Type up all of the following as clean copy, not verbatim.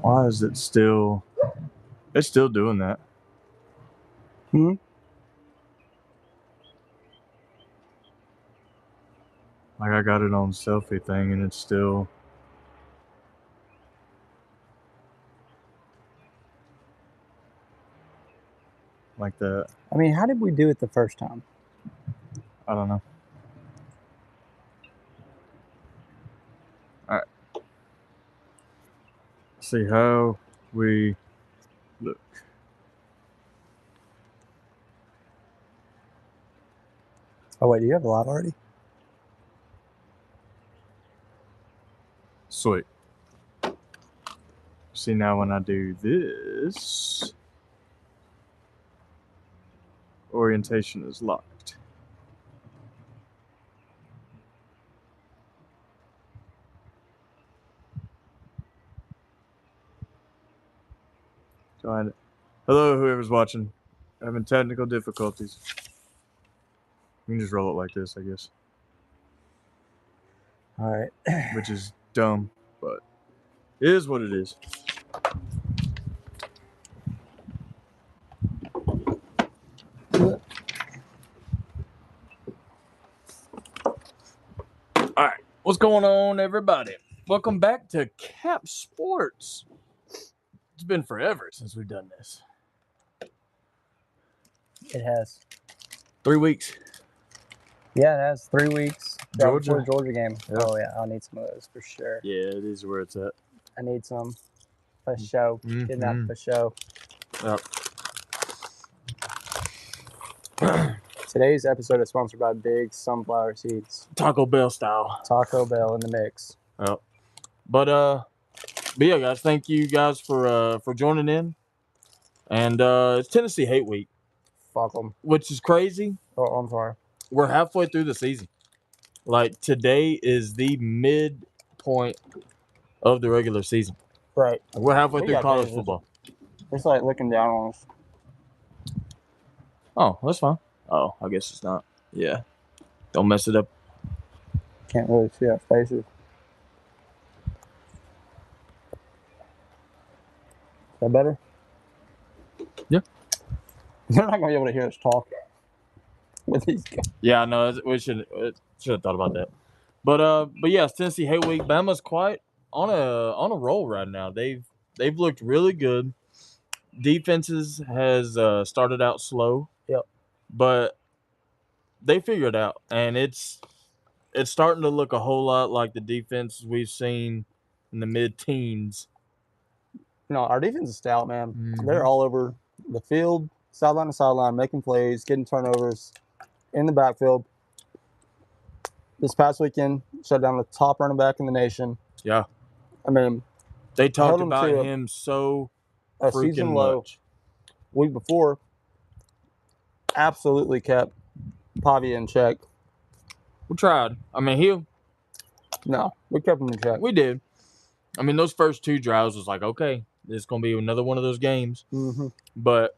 Why is it still... It's still doing that. Hmm? Like, I got it on selfie thing, and it's still... like that. I mean, how did we do it the first time? I don't know. Alright. See how we look. Oh, wait, do you have a live already? Sweet. See, now when I do this, orientation is locked. Hello, whoever's watching. Having technical difficulties. You can just roll it like this, I guess. All right. Which is dumb, but it is what it is. All right, what's going on, everybody? Welcome back to Cap Sports. It's been forever since we've done this. It has. 3 weeks. Yeah, it has 3 weeks. Georgia. Before the Georgia game. Yeah. Oh, yeah, I'll need some of those for sure. Yeah, it is where it's at. I need some for show. Getting that for show. Yep. Today's episode is sponsored by Big Sunflower Seeds. Taco Bell style. Taco Bell in the mix. Yep. But yeah, guys, thank you guys for joining in. And it's Tennessee Hate Week. Fuck them. Which is crazy. Oh, I'm sorry. We're halfway through the season. Like, today is the midpoint of the regular season. Right. We're halfway through college football. It's like looking down on us. Oh, that's fine. Oh, I guess it's not. Yeah. Don't mess it up. Can't really see our faces. Is that better? Yeah. They're not going to be able to hear us talk with these guys. Yeah, no, we should have thought about that. But yeah, it's Tennessee Hate Week. Bama's quite on a roll right now. They've looked really good. Defenses has started out slow. Yep. But they figured it out, and it's starting to look a whole lot like the defense we've seen in the mid-teens. No, our defense is stout, man. Mm-hmm. They're all over the field, sideline to sideline, making plays, getting turnovers in the backfield. This past weekend, shut down the top running back in the nation. Yeah. I mean, they talked about him so freaking much. Week before, absolutely kept Pavia in check. We tried. I mean, we kept him in check. We did. I mean, those first 2 drives was like, okay, this is going to be another one of those games. Mm-hmm. But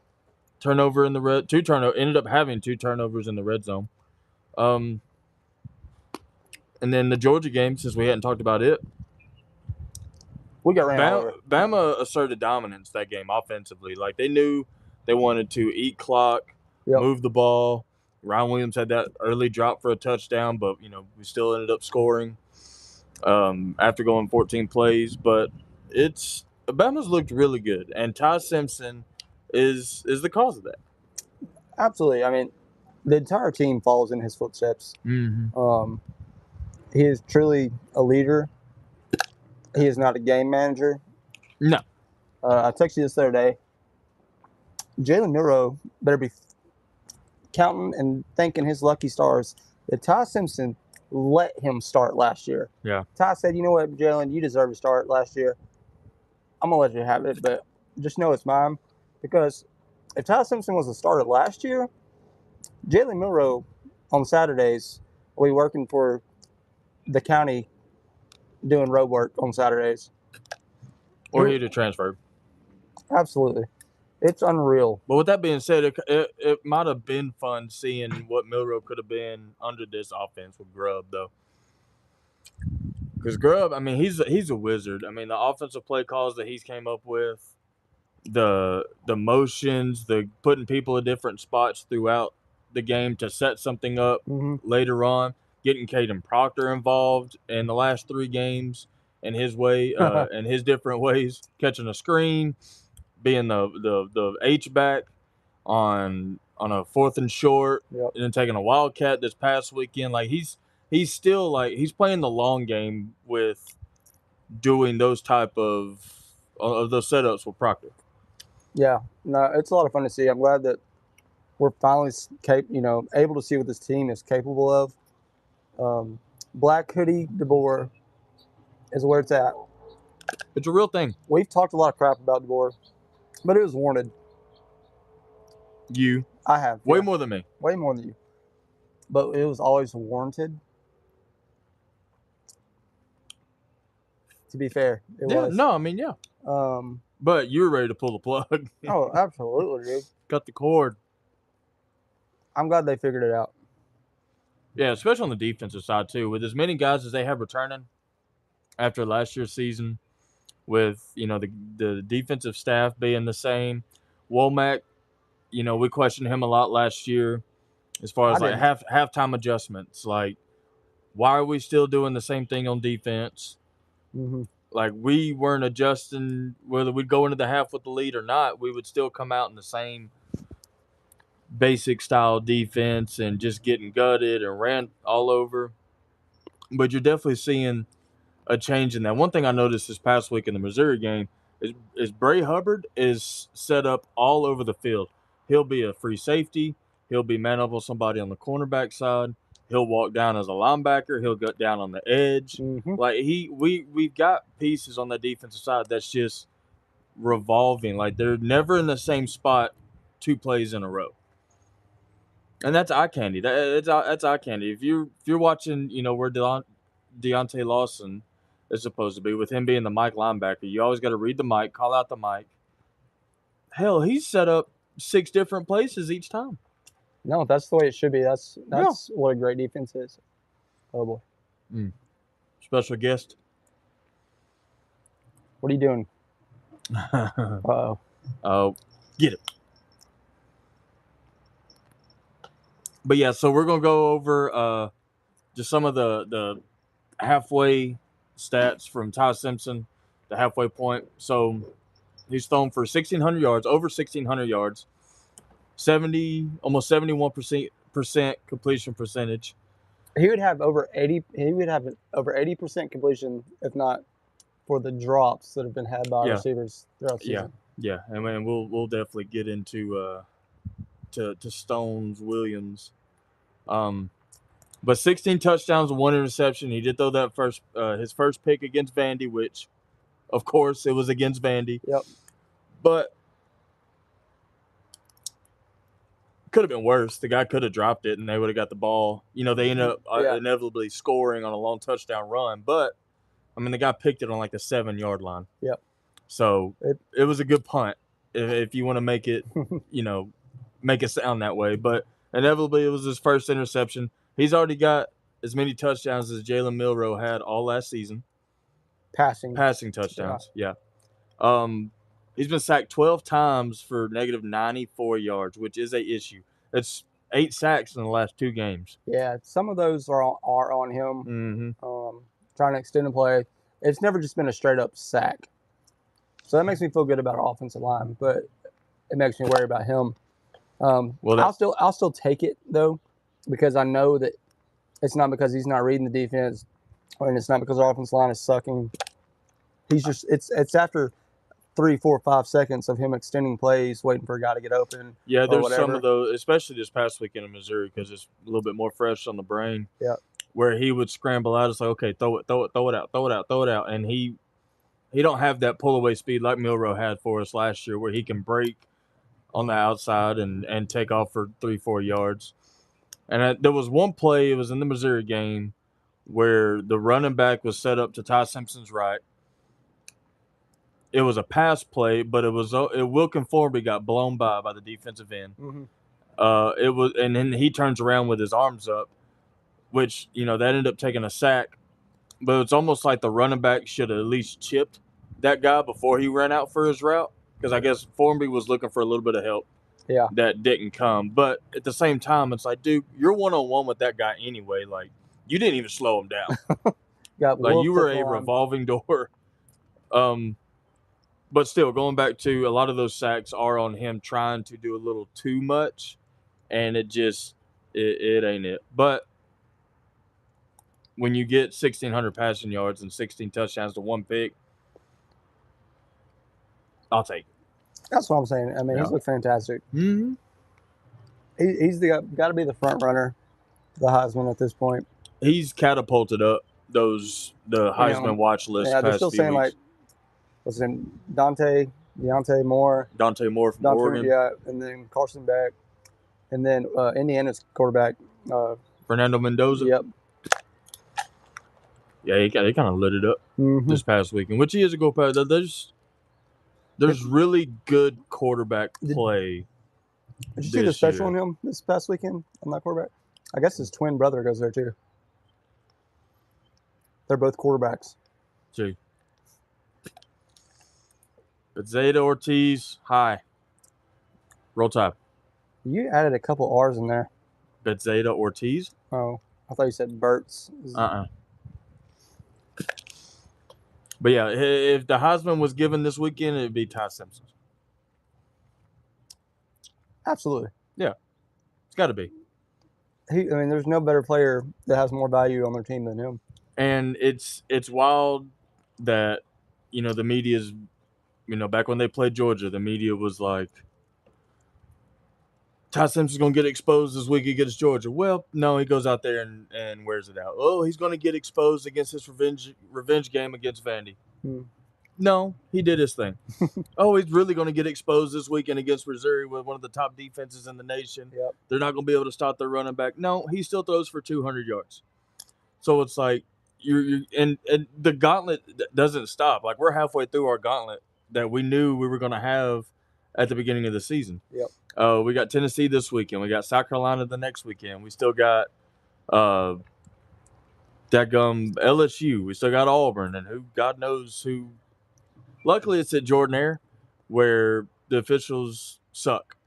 turnover in the ended up having 2 turnovers in the red zone. And then the Georgia game, since we hadn't talked about it, we got ran over. Bama asserted dominance that game offensively. Like, they knew they wanted to eat clock, move the ball. Ryan Williams had that early drop for a touchdown, but, we still ended up scoring after going 14 plays. But Bama's looked really good, and Ty Simpson is the cause of that. Absolutely. I mean, the entire team follows in his footsteps. Mm-hmm. He is truly a leader. He is not a game manager. No. I texted you this the other day. Jalen Milroe better be counting and thanking his lucky stars that Ty Simpson let him start last year. Yeah. Ty said, you know what, Jalen, you deserve to start last year. I'm going to let you have it, but just know it's mine. Because if Ty Simpson was a starter last year, Jalen Milroe on Saturdays will be working for the county doing road work on Saturdays. Or he'd have transferred. Absolutely. It's unreal. But with that being said, it might have been fun seeing what Milroe could have been under this offense with Grubb, though. Because Grubb, I mean, he's a wizard. I mean, the offensive play calls that he's came up with, the motions, the putting people in different spots throughout the game to set something up later on, getting Caden Proctor involved in the last 3 games in his way, in his different ways, catching a screen, being the H back on a 4th and short, and then taking a wildcat this past weekend. Like he's still like he's playing the long game with doing those type of those setups with Proctor. Yeah, no, it's a lot of fun to see. I'm glad that we're finally, able to see what this team is capable of. Black Hoodie DeBoer is where it's at. It's a real thing. We've talked a lot of crap about DeBoer, but it was warranted. I have. Way more than me. Way more than you. But it was always warranted. To be fair, it was. No, I mean, yeah. But you were ready to pull the plug. Oh, absolutely, dude. Cut the cord. I'm glad they figured it out. Yeah, especially on the defensive side, too. With as many guys as they have returning after last year's season, with, the defensive staff being the same. Womack, we questioned him a lot last year as far as halftime adjustments. Like, why are we still doing the same thing on defense? Like, we weren't adjusting whether we'd go into the half with the lead or not. We would still come out in the same basic style defense and just getting gutted and ran all over. But you're definitely seeing a change in that. One thing I noticed this past week in the Missouri game is Bray Hubbard is set up all over the field. He'll be a free safety. He'll be man up on somebody on the cornerback side. He'll walk down as a linebacker. He'll get down on the edge. Like we've got pieces on the defensive side that's just revolving. Like they're never in the same spot 2 plays in a row. And that's eye candy. That's eye candy. If you're watching, where Deontay Lawson is supposed to be, with him being the Mike linebacker, you always got to read the mic, call out the mic. Hell, he's set up 6 different places each time. No, that's the way it should be. That's what a great defense is. Oh boy. Special guest. What are you doing? Uh-oh. Oh, get it. But yeah, so we're gonna go over just some of the halfway stats from Ty Simpson, the halfway point. So he's thrown for 1,600 yards, over 1,600 yards, almost 71% completion percentage. He would have over 80. He would have over 80% completion, if not for the drops that have been had by receivers throughout the season. Yeah, and we'll definitely get into to Stones Williams. But 16 touchdowns and 1 interception. He did throw that his first pick against Vandy, which, of course, it was against Vandy. Yep. But could have been worse. The guy could have dropped it, and they would have got the ball. They ended up inevitably scoring on a long touchdown run. But, I mean, the guy picked it on like the 7-yard line. Yep. So it was a good punt if you want to make it, make it sound that way. But inevitably, it was his first interception. He's already got as many touchdowns as Jalen Milroe had all last season. Passing touchdowns, yeah. He's been sacked 12 times for negative 94 yards, which is a issue. It's 8 sacks in the last 2 games. Yeah, some of those are on him. Trying to extend the play. It's never just been a straight up sack. So that makes me feel good about our offensive line, but it makes me worry about him. I'll still take it though, because I know that it's not because he's not reading the defense, and it's not because our offensive line is sucking. He's just it's after 3, 4, 5 seconds of him extending plays, waiting for a guy to get open. Yeah, there's some of those, especially this past weekend in Missouri, because it's a little bit more fresh on the brain. Yeah, where he would scramble out. It's like, okay, throw it out, and he don't have that pull away speed like Milroe had for us last year, where he can break on the outside and take off for 3-4 yards. And there was one play, it was in the Missouri game, where the running back was set up to Ty Simpson's right. It was a pass play, but Wilkin Forby got blown by the defensive end. And then he turns around with his arms up, which, that ended up taking a sack but it's almost like the running back should have at least chipped that guy before he ran out for his route, because I guess Formby was looking for a little bit of help. Yeah. That didn't come. But at the same time, it's like, dude, you're one-on-one with that guy anyway. Like, you didn't even slow him down. Like, you were a revolving door. But still, going back to a lot of those sacks are on him trying to do a little too much, and it ain't it. But when you get 1,600 passing yards and 16 touchdowns to one pick, I'll take it. That's what I'm saying. I mean, he's looked fantastic. Mm-hmm. He's got to be the front runner, the Heisman at this point. He's catapulted up the Heisman watch list. Yeah, they're still saying weeks. Like, what's his name? Dante Moore from Oregon. Yeah, and then Carson Beck, and then Indiana's quarterback Fernando Mendoza. Yep. Yeah, they kind of lit it up this past weekend, which he is a good player. There's really good quarterback play. Did you see the special on him this past weekend on that quarterback? I guess his twin brother goes there too. They're both quarterbacks. See. But Zeta Ortiz, hi. Roll Tide. You added a couple R's in there. But Zeta Ortiz? Oh, I thought you said Burt's. But yeah, if the Heisman was given this weekend, it'd be Ty Simpson. Absolutely. Yeah. It's got to be. There's no better player that has more value on their team than him. And it's wild that, the media's, back when they played Georgia, the media was like, Ty Simpson's going to get exposed this week against Georgia. Well, no, he goes out there and wears it out. Oh, he's going to get exposed against his revenge game against Vandy. No, he did his thing. Oh, he's really going to get exposed this weekend against Missouri with one of the top defenses in the nation. Yep. They're not going to be able to stop their running back. No, he still throws for 200 yards. So it's like and the gauntlet doesn't stop. Like, we're halfway through our gauntlet that we knew we were going to have at the beginning of the season. Yep. We got Tennessee this weekend. We got South Carolina the next weekend. We still got LSU. We still got Auburn, and God knows who. Luckily, it's at Jordan-Hare, where the officials suck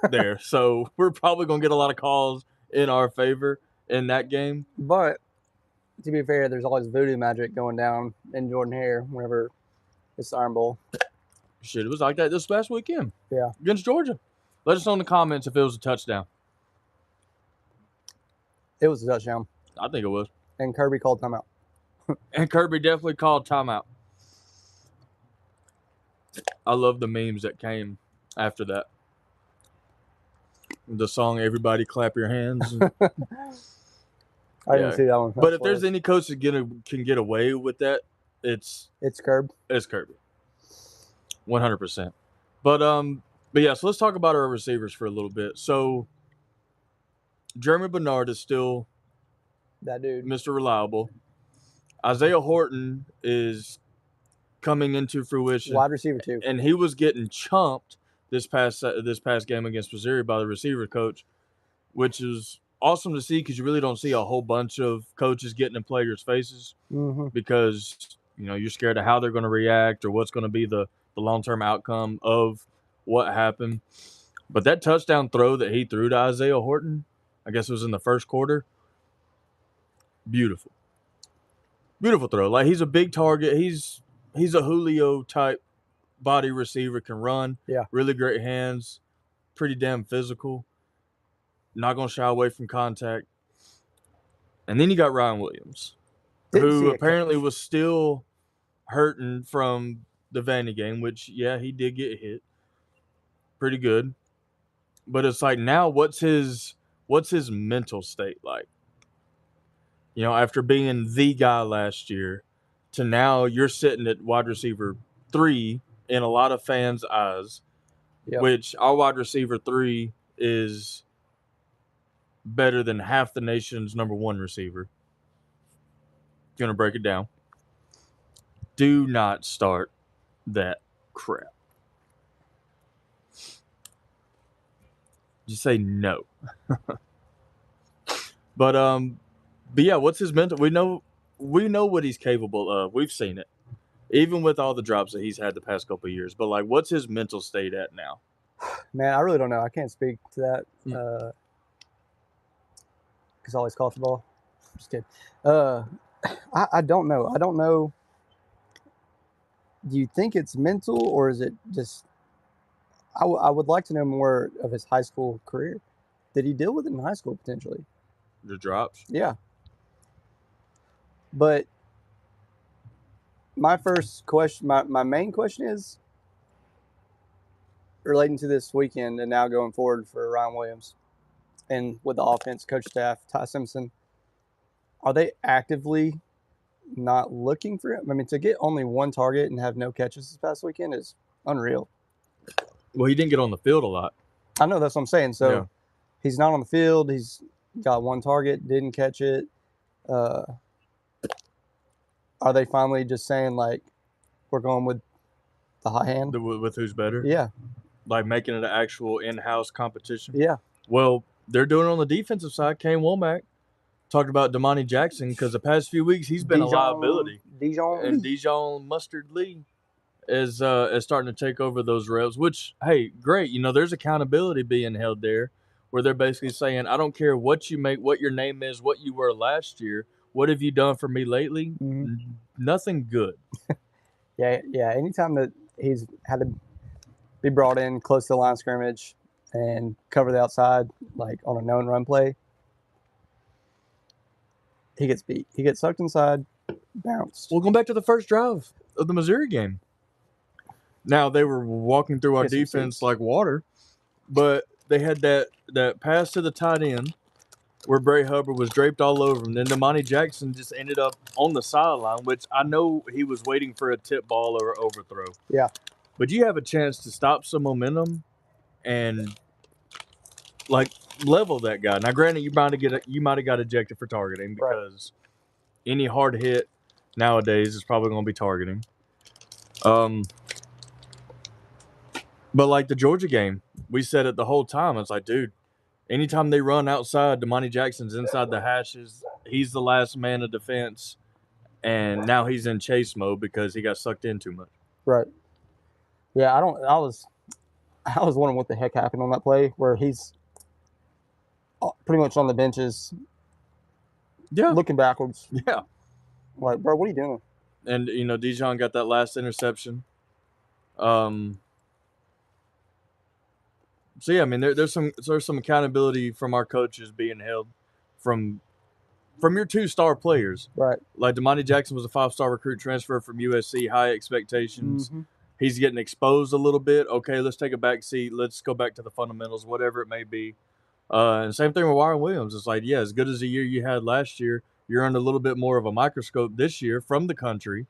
there. So we're probably going to get a lot of calls in our favor in that game. But to be fair, there's always voodoo magic going down in Jordan-Hare whenever it's the Iron Bowl. Shit, it was like that this past weekend. Yeah. Against Georgia. Let us know in the comments if it was a touchdown. It was a touchdown. I think it was. And Kirby called timeout. And Kirby definitely called timeout. I love the memes that came after that. The song "Everybody Clap Your Hands." I didn't see that one. But if there's any coach that can get away with that, it's Kirby. It's Kirby. 100%. But yeah, so let's talk about our receivers for a little bit. So Jeremy Bernard is still that dude, Mr. Reliable. Isaiah Horton is coming into fruition. Wide receiver too. And he was getting chumped this past game against Missouri by the receiver coach, which is awesome to see because you really don't see a whole bunch of coaches getting in players' faces because you're scared of how they're going to react or what's going to be the long-term outcome of what happened. But that touchdown throw that he threw to Isaiah Horton, I guess it was in the first quarter, beautiful. Beautiful throw. Like, he's a big target. He's a Julio-type body receiver, can run. Yeah. Really great hands. Pretty damn physical. Not going to shy away from contact. And then you got Ryan Williams, who apparently was still hurting from the Vandy game, which, yeah, he did get hit. Pretty good. But it's like, now what's his mental state like? After being the guy last year to now you're sitting at wide receiver 3 in a lot of fans' eyes, which our wide receiver 3 is better than half the nation's number 1 receiver. Going to break it down. Do not start that crap. Just say no. But yeah, what's his mental? We know we know what he's capable of. We've seen it, even with all the drops that he's had the past couple of years. But like, what's his mental state at now? Man, I really don't know. I can't speak to that because I always call for the ball. Just kidding. I don't know. I don't know. Do you think it's mental or is it just? I would like to know more of his high school career. Did he deal with it in high school potentially? The drops? Yeah. But my first question, my main question is relating to this weekend and now going forward for Ryan Williams and with the offense, coach staff, Ty Simpson. Are they actively not looking for him? I mean, to get only one target and have no catches this past weekend is unreal. Well, he didn't get on the field a lot. I know, that's what I'm saying. So he's not on the field. He's got one target, didn't catch it. Are they finally just saying, like, we're going with the high hand? With who's better? Yeah. Like making it an actual in-house competition? Yeah. Well, they're doing it on the defensive side. Kane Womack talked about Damani Jackson because the past few weeks he's been a liability. Dijon Mustard Lee is starting to take over those reps, which, hey, great. You know, there's accountability being held there where they're basically saying, I don't care what you make, what your name is, what you were last year. What have you done for me lately? Mm-hmm. Nothing good. Yeah. Anytime that he's had to be brought in close to the line of scrimmage and cover the outside, like on a known run play, he gets beat. He gets sucked inside, bounced. Well, going back to the first drive of the Missouri game. Now, they were walking through our defense like water, but they had that pass to the tight end where Bray Hubbard was draped all over him. Then Damani Jackson just ended up on the sideline, which I know he was waiting for a tip ball or overthrow. Yeah. But you have a chance to stop some momentum and, like, level that guy. Now, granted, you might have got ejected for targeting because any hard hit nowadays is probably going to be targeting. But like the Georgia game, we said it the whole time. It's like, dude, anytime they run outside, Damani Jackson's inside the hashes. He's the last man of defense, and now he's in chase mode because he got sucked in too much. Right. Yeah, I was wondering what the heck happened on that play where he's pretty much on the benches. Yeah. Looking backwards. Yeah. Like, bro, what are you doing? And, you know, Dijon got that last interception. So, yeah, I mean, there's some accountability from our coaches being held from your 2-star players. Right. Like Damani Jackson was a 5-star recruit transfer from USC, high expectations. Mm-hmm. He's getting exposed a little bit. Okay, let's take a back seat. Let's go back to the fundamentals, whatever it may be. And same thing with Ryan Williams. It's like, yeah, as good as the year you had last year, you're under a little bit more of a microscope this year from the country.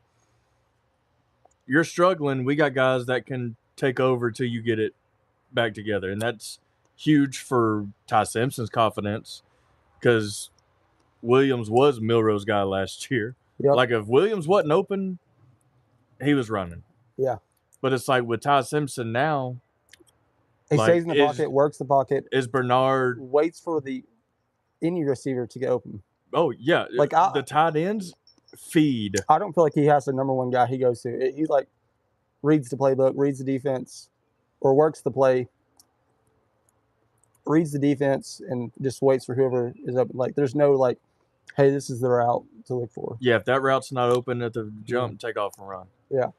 You're struggling. We got guys that can take over till you get it back together, and that's huge for Ty Simpson's confidence because Williams was Milroe's guy last year. Yep. Like, if Williams wasn't open, he was running. Yeah. But it's like with Ty Simpson now, he stays in the pocket, works the pocket. Is Bernard waits for any receiver to get open? Oh yeah, like the tight ends feed. I don't feel like he has the number one guy he goes to. He like reads the playbook, reads the defense, or works the play, reads the defense, and just waits for whoever is open. Like, there's no like, hey, this is the route to look for. Yeah, if that route's not open at the jump, take off and run. Yeah.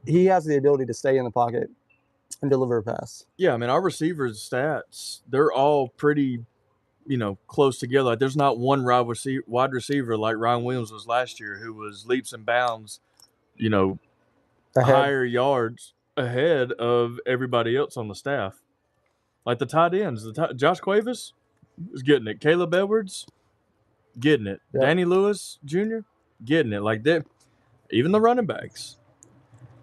He has the ability to stay in the pocket and deliver a pass. Yeah, I mean, our receivers' stats, they're all pretty, close together. Like, there's not one wide receiver like Ryan Williams was last year, who was leaps and bounds, higher yards ahead of everybody else on the staff. Like the tight ends, Josh Cuevas is getting it. Caleb Edwards, getting it. Yep. Danny Lewis Jr., getting it. Like that, even the running backs.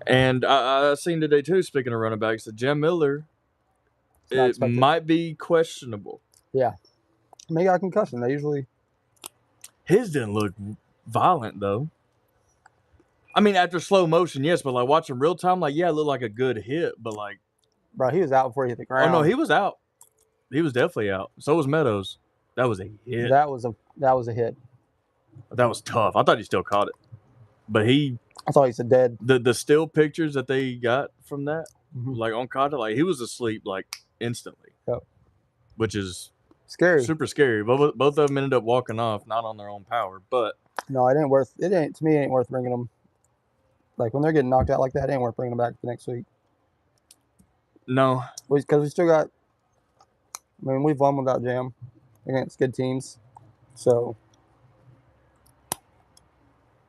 And I seen today too, speaking of running backs, that Jim Miller, it might be questionable. Yeah. Maybe got a concussion. They usually. His didn't look violent though. I mean, after slow motion, yes, but like watching real time, like, yeah, it looked like a good hit, but like. Bro, he was out before he hit the ground. Oh no, he was out. He was definitely out. So was Meadows. That was a hit. That was a hit. That was tough. I thought he still caught it, but I thought he said dead. The still pictures that they got from that, like on contact, like he was asleep like instantly. Yep. Which is scary, super scary. Both of them ended up walking off, not on their own power, but no, it ain't worth. It ain't to me. It ain't worth bringing them. Like when they're getting knocked out like that, it ain't worth bringing them back the next week. No, because we still got. I mean, we've won without Jam against good teams, so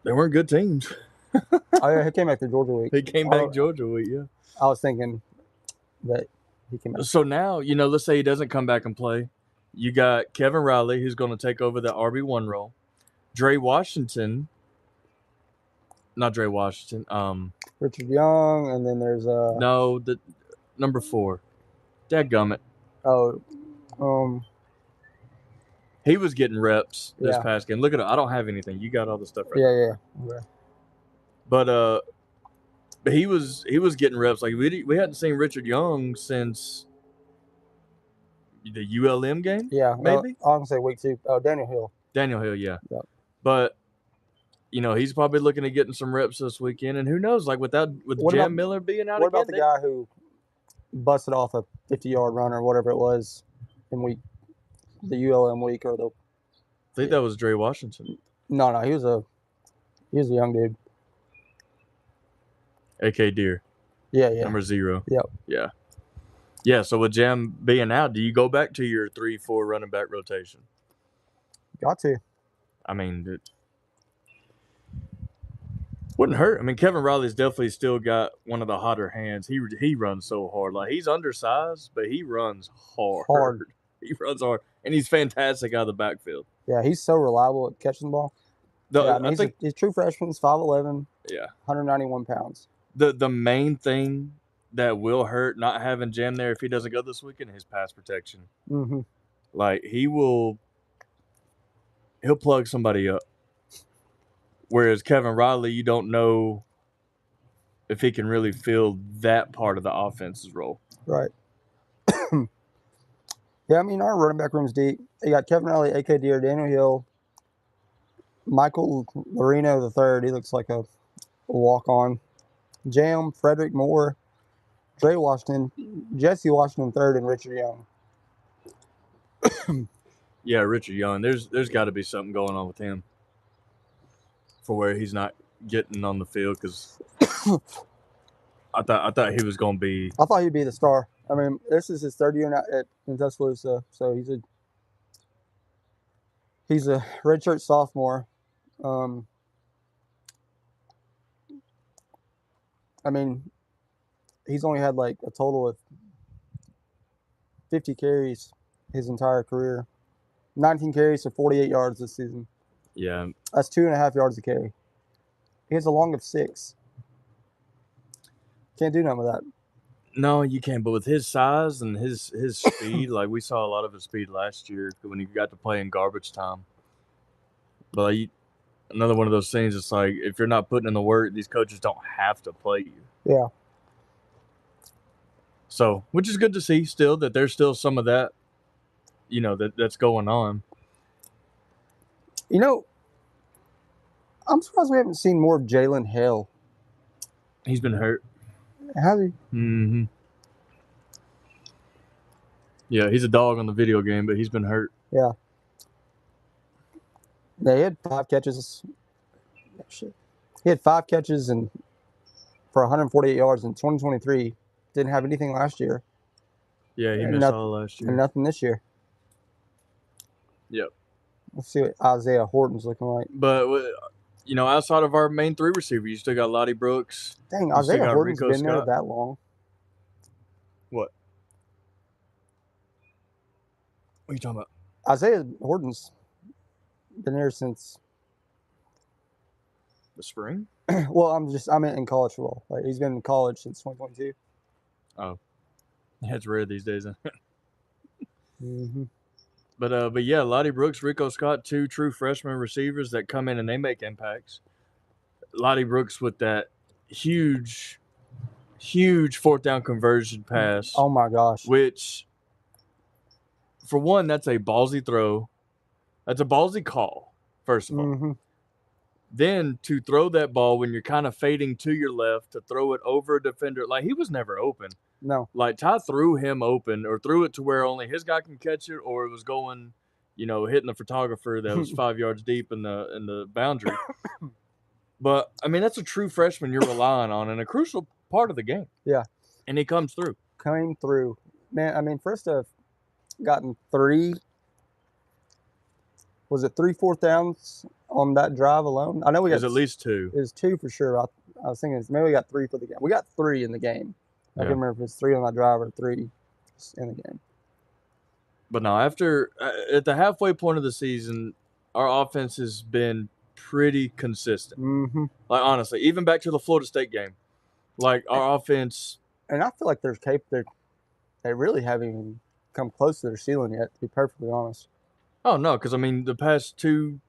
they weren't good teams. Oh yeah, he came back to Georgia week. He came back Georgia week, yeah. I was thinking that he came back. So now, let's say he doesn't come back and play. You got Kevin Riley, who's going to take over the RB1 role. Dre Washington. Not Dre Washington. Richard Young, and then there's no, the number 4. Dadgummit. Oh, he was getting reps this past game. Look at it. I don't have anything. You got all the stuff right there. Yeah. Okay. But he was getting reps. Like we hadn't seen Richard Young since the ULM game. Yeah, maybe. I was gonna say week 2. Oh, Daniel Hill. Yeah. Yep. But he's probably looking at getting some reps this weekend, and who knows? Like with Jam Miller being out. What about the guy who busted off a 50-yard run or whatever it was in the ULM week or the? I think that was Dre Washington. No, he was a young dude. AK Deer. Yeah. Number 0. Yep. Yeah. So with Jam being out, do you go back to your 3-4 running back rotation? Got to. I mean, it wouldn't hurt. I mean, Kevin Riley's definitely still got one of the hotter hands. He runs so hard. Like he's undersized, but he runs hard. He runs hard, and he's fantastic out of the backfield. Yeah, he's so reliable at catching the ball. He's true freshman. He's 5'11". Yeah, 191 pounds. The main thing that will hurt not having Jam there if he doesn't go this weekend is his pass protection. Mm-hmm. Like he'll plug somebody up. Whereas Kevin Riley, you don't know if he can really fill that part of the offense's role. Right. Yeah, I mean, our running back room's deep. You got Kevin Riley, AK Deer, Daniel Hill, Michael Larino III. He looks like a walk-on. Jam, Frederick Moore, Dre Washington, Jesse Washington III, and Richard Young. Yeah, Richard Young. There's got to be something going on with him for where he's not getting on the field because I thought he was going to be. I thought he'd be the star. I mean, this is his 3rd year in Tuscaloosa, so he's a redshirt sophomore. I mean, he's only had like a total of 50 carries his entire career. 19 carries for 48 yards this season. Yeah. That's 2.5 yards a carry. He has a long of 6. Can't do nothing with that. No, you can't. But with his size and his speed, like we saw a lot of his speed last year when he got to play in garbage time. But another one of those things, it's like if you're not putting in the work, these coaches don't have to play you. Yeah. So, which is good to see still that there's still some of that, that's going on. I'm surprised we haven't seen more of Jalen Hill. He's been hurt. Has he? Mm-hmm. Yeah, he's a dog on the video game, but he's been hurt. Yeah. He had 5 catches. He had 5 catches for 148 yards in 2023. Didn't have anything last year. Yeah, he missed all last year. And nothing this year. Yep. Let's see what Isaiah Horton's looking like. But, outside of our main 3 receivers, you still got Lottie Brooks. Dang, Isaiah Horton's been there that long. What? What are you talking about? Isaiah Horton's been there since the spring. Well, I'm in college football. Like he's been in college since 2022. Oh, yeah, it's rare these days. Mm-hmm. But yeah, Lottie Brooks, Rico Scott, 2 true freshman receivers that come in and they make impacts. Lottie Brooks with that huge 4th down conversion pass. Oh my gosh! Which, for one, that's a ballsy throw. That's a ballsy call first of all. Then to throw that ball when you're kind of fading to your left, to throw it over a defender, like he was never open. No. Like Ty threw him open or threw it to where only his guy can catch it, or it was going, hitting the photographer that was 5 yards deep in the boundary. But, I mean, that's a true freshman you're relying on and a crucial part of the game. Yeah. And he comes through. Came through. Man, I mean, first to have gotten 3 4th downs on that drive alone? I know we got at least 2. It was 2 for sure. I was thinking maybe we got 3 for the game. We got 3 in the game. I can't remember if it's 3 on that drive or 3 in the game. But no, after at the halfway point of the season, our offense has been pretty consistent. Like, honestly, even back to the Florida State game, like our offense. And I feel like they really haven't even come close to their ceiling yet, to be perfectly honest. Oh, no, because, I mean, the past 2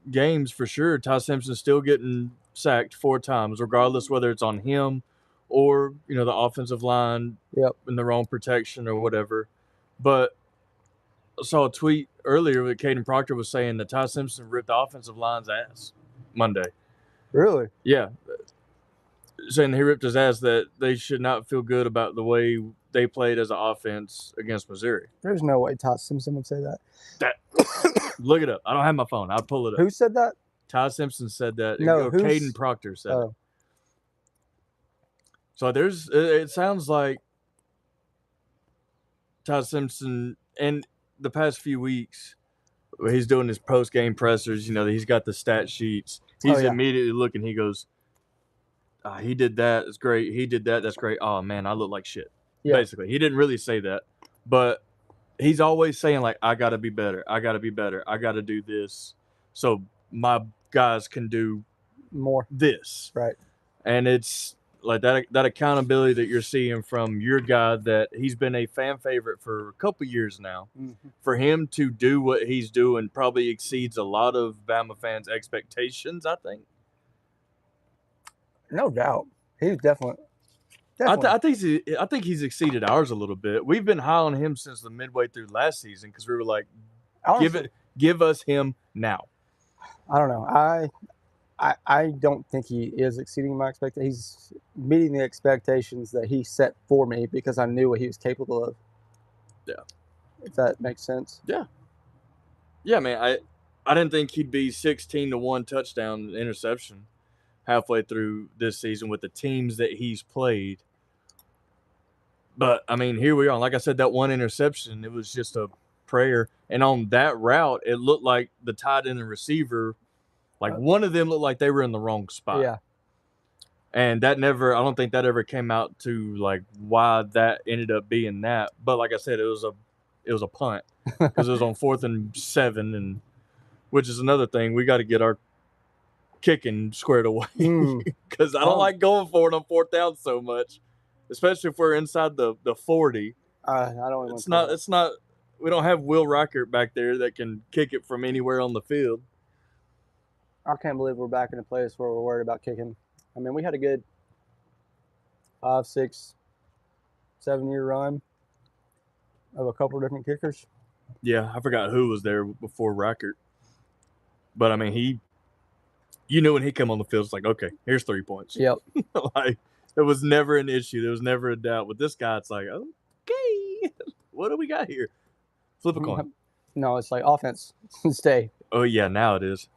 games for sure, Ty Simpson's still getting sacked 4 times, regardless whether it's on him or, the offensive line in the wrong protection or whatever. But I saw a tweet earlier that Caden Proctor was saying that Ty Simpson ripped the offensive line's ass Monday. Really? Yeah. Saying he ripped his ass, that they should not feel good about the way they played as an offense against Missouri. There's no way Ty Simpson would say that. Look it up. I don't have my phone. I'll pull it up. Who said that? Ty Simpson said that. No, Caden Proctor said it. So it sounds like Ty Simpson, and the past few weeks, he's doing his post-game pressers, he's got the stat sheets. He's immediately looking. He goes, he did that. It's great. He did that. That's great. Oh, man, I look like shit. Yeah. Basically. He didn't really say that. But he's always saying, like, I got to be better. I got to be better. I got to do this so my guys can do more this. Right. And it's like that accountability that you're seeing from your guy, that he's been a fan favorite for a couple years now. For him to do what he's doing probably exceeds a lot of Bama fans' expectations, I think. No doubt. He's definitely. I think he's exceeded ours a little bit. We've been high on him since the midway through last season because we were like, give us him now. I don't know. I don't think he is exceeding my expectations. He's meeting the expectations that he set for me because I knew what he was capable of. Yeah. If that makes sense. Yeah. Yeah, man. I didn't think he'd be 16-1 touchdown interception halfway through this season with the teams that he's played. But, I mean, here we are. Like I said, that one interception, it was just a prayer. And on that route, it looked like the tight end and receiver, like one of them looked like they were in the wrong spot. Yeah. And I don't think that ever came out to, like, why that ended up being that. But, like I said, it was a punt because it was on 4th and 7, and which is another thing. We got to get our kicking squared away because I don't like going for it on 4th down so much, especially if we're inside the 40. I don't. It's not. We don't have Will Reichert back there that can kick it from anywhere on the field. I can't believe we're back in a place where we're worried about kicking. I mean, we had a good 5, 6, 7-year run of a couple of different kickers. Yeah, I forgot who was there before Reichert, but I mean you knew when he came on the field, it's like, okay, here's 3 points. Yep. Like, there was never an issue. There was never a doubt. With this guy, it's like, okay, what do we got here? Flip a coin. No, it's like offense. Stay. Oh, yeah, now it is.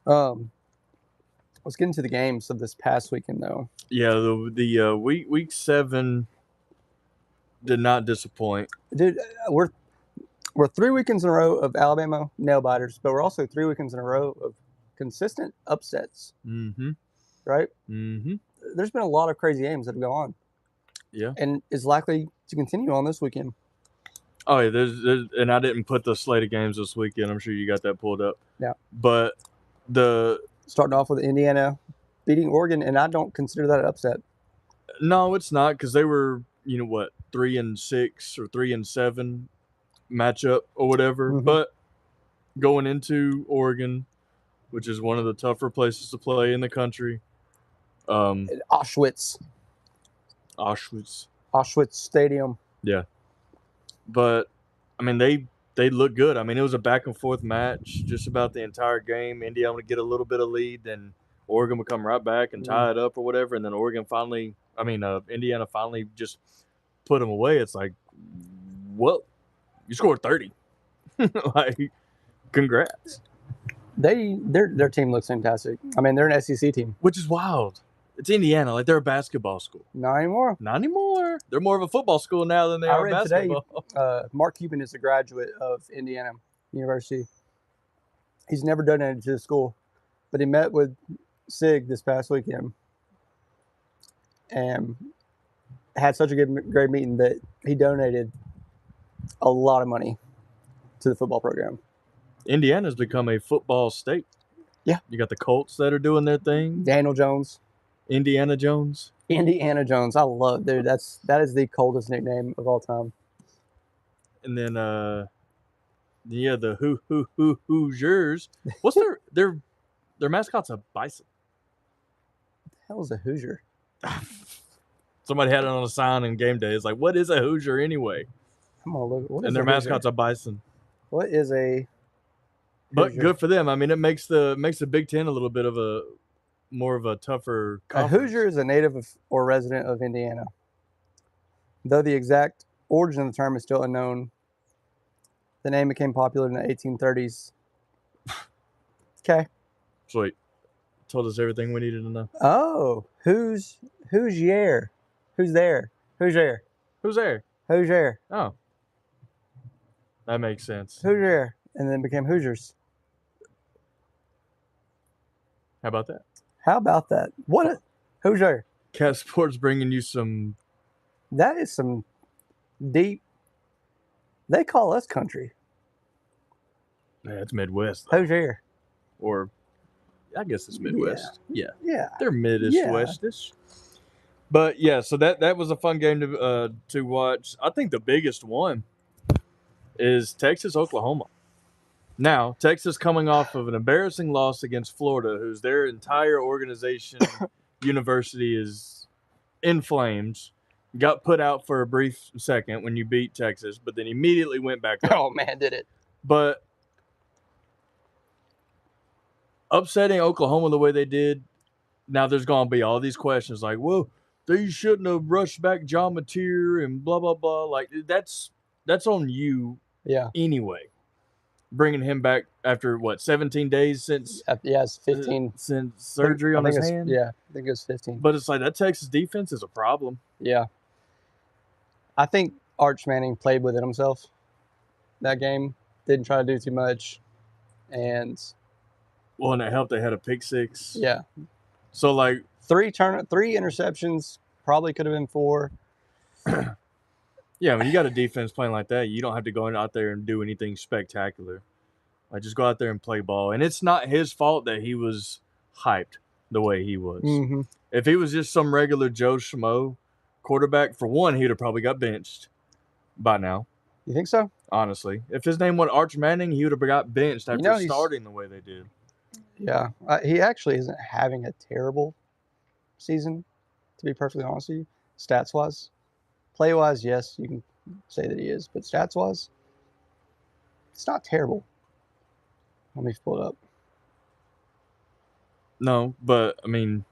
Let's get into the games of this past weekend, though. Yeah, the week 7 did not disappoint. Dude, we're 3 weekends in a row of Alabama nail biters, but we're also 3 weekends in a row of consistent upsets. Mm-hmm. Right? Mm-hmm. There's been a lot of crazy games that have gone on. Yeah. And is likely to continue on this weekend. Oh, yeah, there's and I didn't put the slate of games this weekend. I'm sure you got that pulled up. Yeah. But starting off with Indiana beating Oregon, and I don't consider that an upset. No, it's not, because they were, 3-6 or 3-7 matchup or whatever. Mm-hmm. But going into Oregon, which is one of the tougher places to play in the country. Auschwitz Stadium. Yeah. But, I mean, they they look good. I mean, it was a back and forth match just about the entire game. Indiana would get a little bit of lead, then Oregon would come right back and tie it up or whatever, and then Indiana finally just put them away. It's like, well, you scored 30. Like, congrats. Their team looks fantastic. I mean, they're an SEC team, which is wild. It's Indiana, like they're a basketball school. Not anymore. Not anymore. They're more of a football school now than they are basketball. Today, Mark Cuban is a graduate of Indiana University. He's never donated to the school, but he met with SIG this past weekend and had such a great meeting that he donated a lot of money to the football program. Indiana's become a football state. Yeah. You got the Colts that are doing their thing. Daniel Jones. Indiana Jones. Indiana Jones. I love it, dude. That is the coldest nickname of all time. And then the Hoosiers. What's their mascot's a bison. What the hell is a Hoosier? Somebody had it on a sign in game day. It's like, what is a Hoosier anyway? I'm gonna look. What is and their mascot's a bison. What is a Hoosier? But good for them. I mean, it makes the Big Ten a little bit of a more of a tougher conference. A Hoosier is a native of, or resident of Indiana. Though the exact origin of the term is still unknown, the name became popular in the 1830s. Okay. Sweet. Told us everything we needed to know. Oh, who's there? Who's there? Who's there? Who's there? Oh. That makes sense. Who's there? And then became Hoosiers. How about that? How about that? Who's there? Cat Sports bringing you some. That is some deep. They call us country. Yeah, it's Midwest. Though. Who's there? Or, I guess it's Midwest. Yeah. They're mid-ish, west-ish. But yeah, so that was a fun game to watch. I think the biggest one is Texas-Oklahoma. Now, Texas coming off of an embarrassing loss against Florida, whose their entire organization, university is in flames, got put out for a brief second when you beat Texas, but then immediately went back up. Oh, man, did it. But upsetting Oklahoma the way they did, now there's going to be all these questions like, well, they shouldn't have rushed back John Mateer and blah, blah, blah. Like, that's on you anyway. Bringing him back after, 17 days since? Yeah, it's 15. Since surgery on his hand? Yeah, I think it was 15. But it's like that Texas defense is a problem. Yeah. I think Arch Manning played with it himself that game. Didn't try to do too much. And it helped they had a pick six. Yeah. So, like, three interceptions, probably could have been 4. Yeah, when you got a defense playing like that, you don't have to go out there and do anything spectacular. Like, just go out there and play ball. And it's not his fault that he was hyped the way he was. Mm-hmm. If he was just some regular Joe Schmo quarterback, for one, he'd have probably got benched by now. You think so? Honestly. If his name was Arch Manning, he would have got benched after starting the way they did. Yeah. He actually isn't having a terrible season, to be perfectly honest with you, stats-wise. Play-wise, yes, you can say that he is. But stats-wise, it's not terrible. Let me pull it up. No, but, I mean...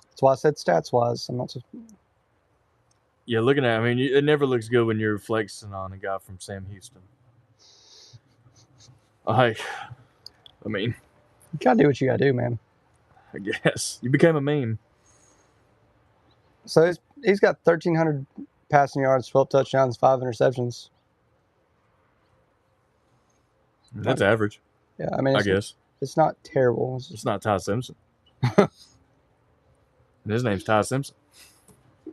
That's why I said stats-wise. I'm not so... Yeah, looking at it, I mean, it never looks good when you're flexing on a guy from Sam Houston. I mean... You gotta do what you gotta do, man. I guess. You became a meme. So he's got 1,300 passing yards, 12 touchdowns, 5 interceptions. That's average. Yeah, I mean, I guess. It's not terrible. It's not Ty Simpson. And his name's Ty Simpson.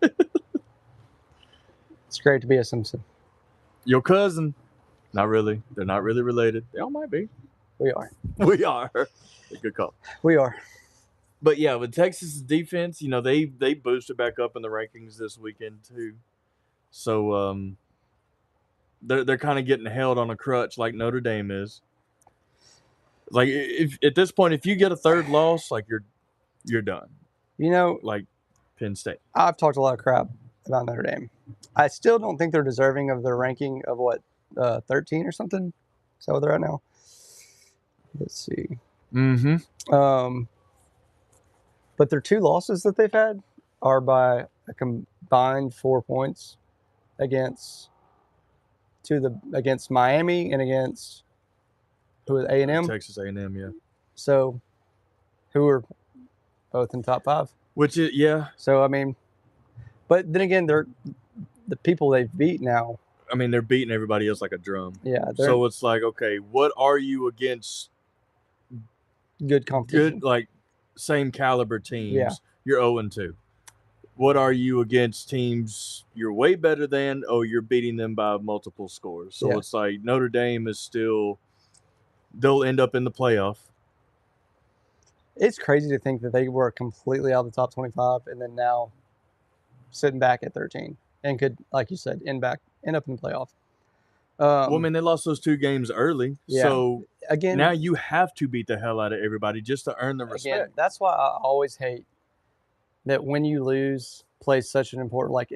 It's great to be a Simpson. Your cousin. Not really. They're not really related. They all might be. We are. We are. Good call. We are. But yeah, with Texas' defense, they boosted back up in the rankings this weekend too. So they're kind of getting held on a crutch like Notre Dame is. Like, if at this point, if you get a third loss, like you're done. Like Penn State. I've talked a lot of crap about Notre Dame. I still don't think they're deserving of their ranking of 13 or something. Is that what they're at now? Let's see. Mm-hmm. But their 2 losses that they've had are by a combined 4 points against Miami and against who was A&M? Texas A&M, yeah. So, who are both in top 5. Which is, yeah. So, I mean, but then again, they're the people they've beat now. I mean, they're beating everybody else like a drum. Yeah. So it's like, okay, what are you against? Good competition. Good, like, same caliber teams. Yeah. You're 0-2. What are you against teams you're way better than, or you're beating them by multiple scores? So it's like Notre Dame is still, they'll end up in the playoff. It's crazy to think that they were completely out of the top 25 and then now sitting back at 13 and could, like you said, end up in the playoff. Well, I mean, they lost those 2 games early. Yeah. So again, now you have to beat the hell out of everybody just to earn the respect. Again, that's why I always hate that when you lose, plays such an important, like,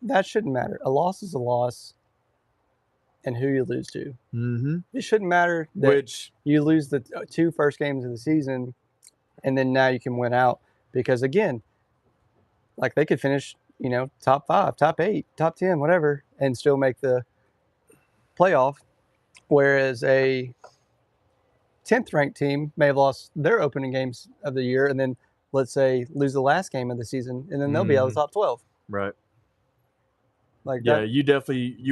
that shouldn't matter. A loss is a loss, and who you lose to. Mm-hmm. It shouldn't matter that you lose the 2 first games of the season, and then now you can win out. Because, again, like, they could finish, top 5, top 8, top 10, whatever, and still make the playoff, whereas a 10th ranked team may have lost their opening games of the year and then, let's say, lose the last game of the season, and then they'll be out of the top 12. Right. Like yeah, you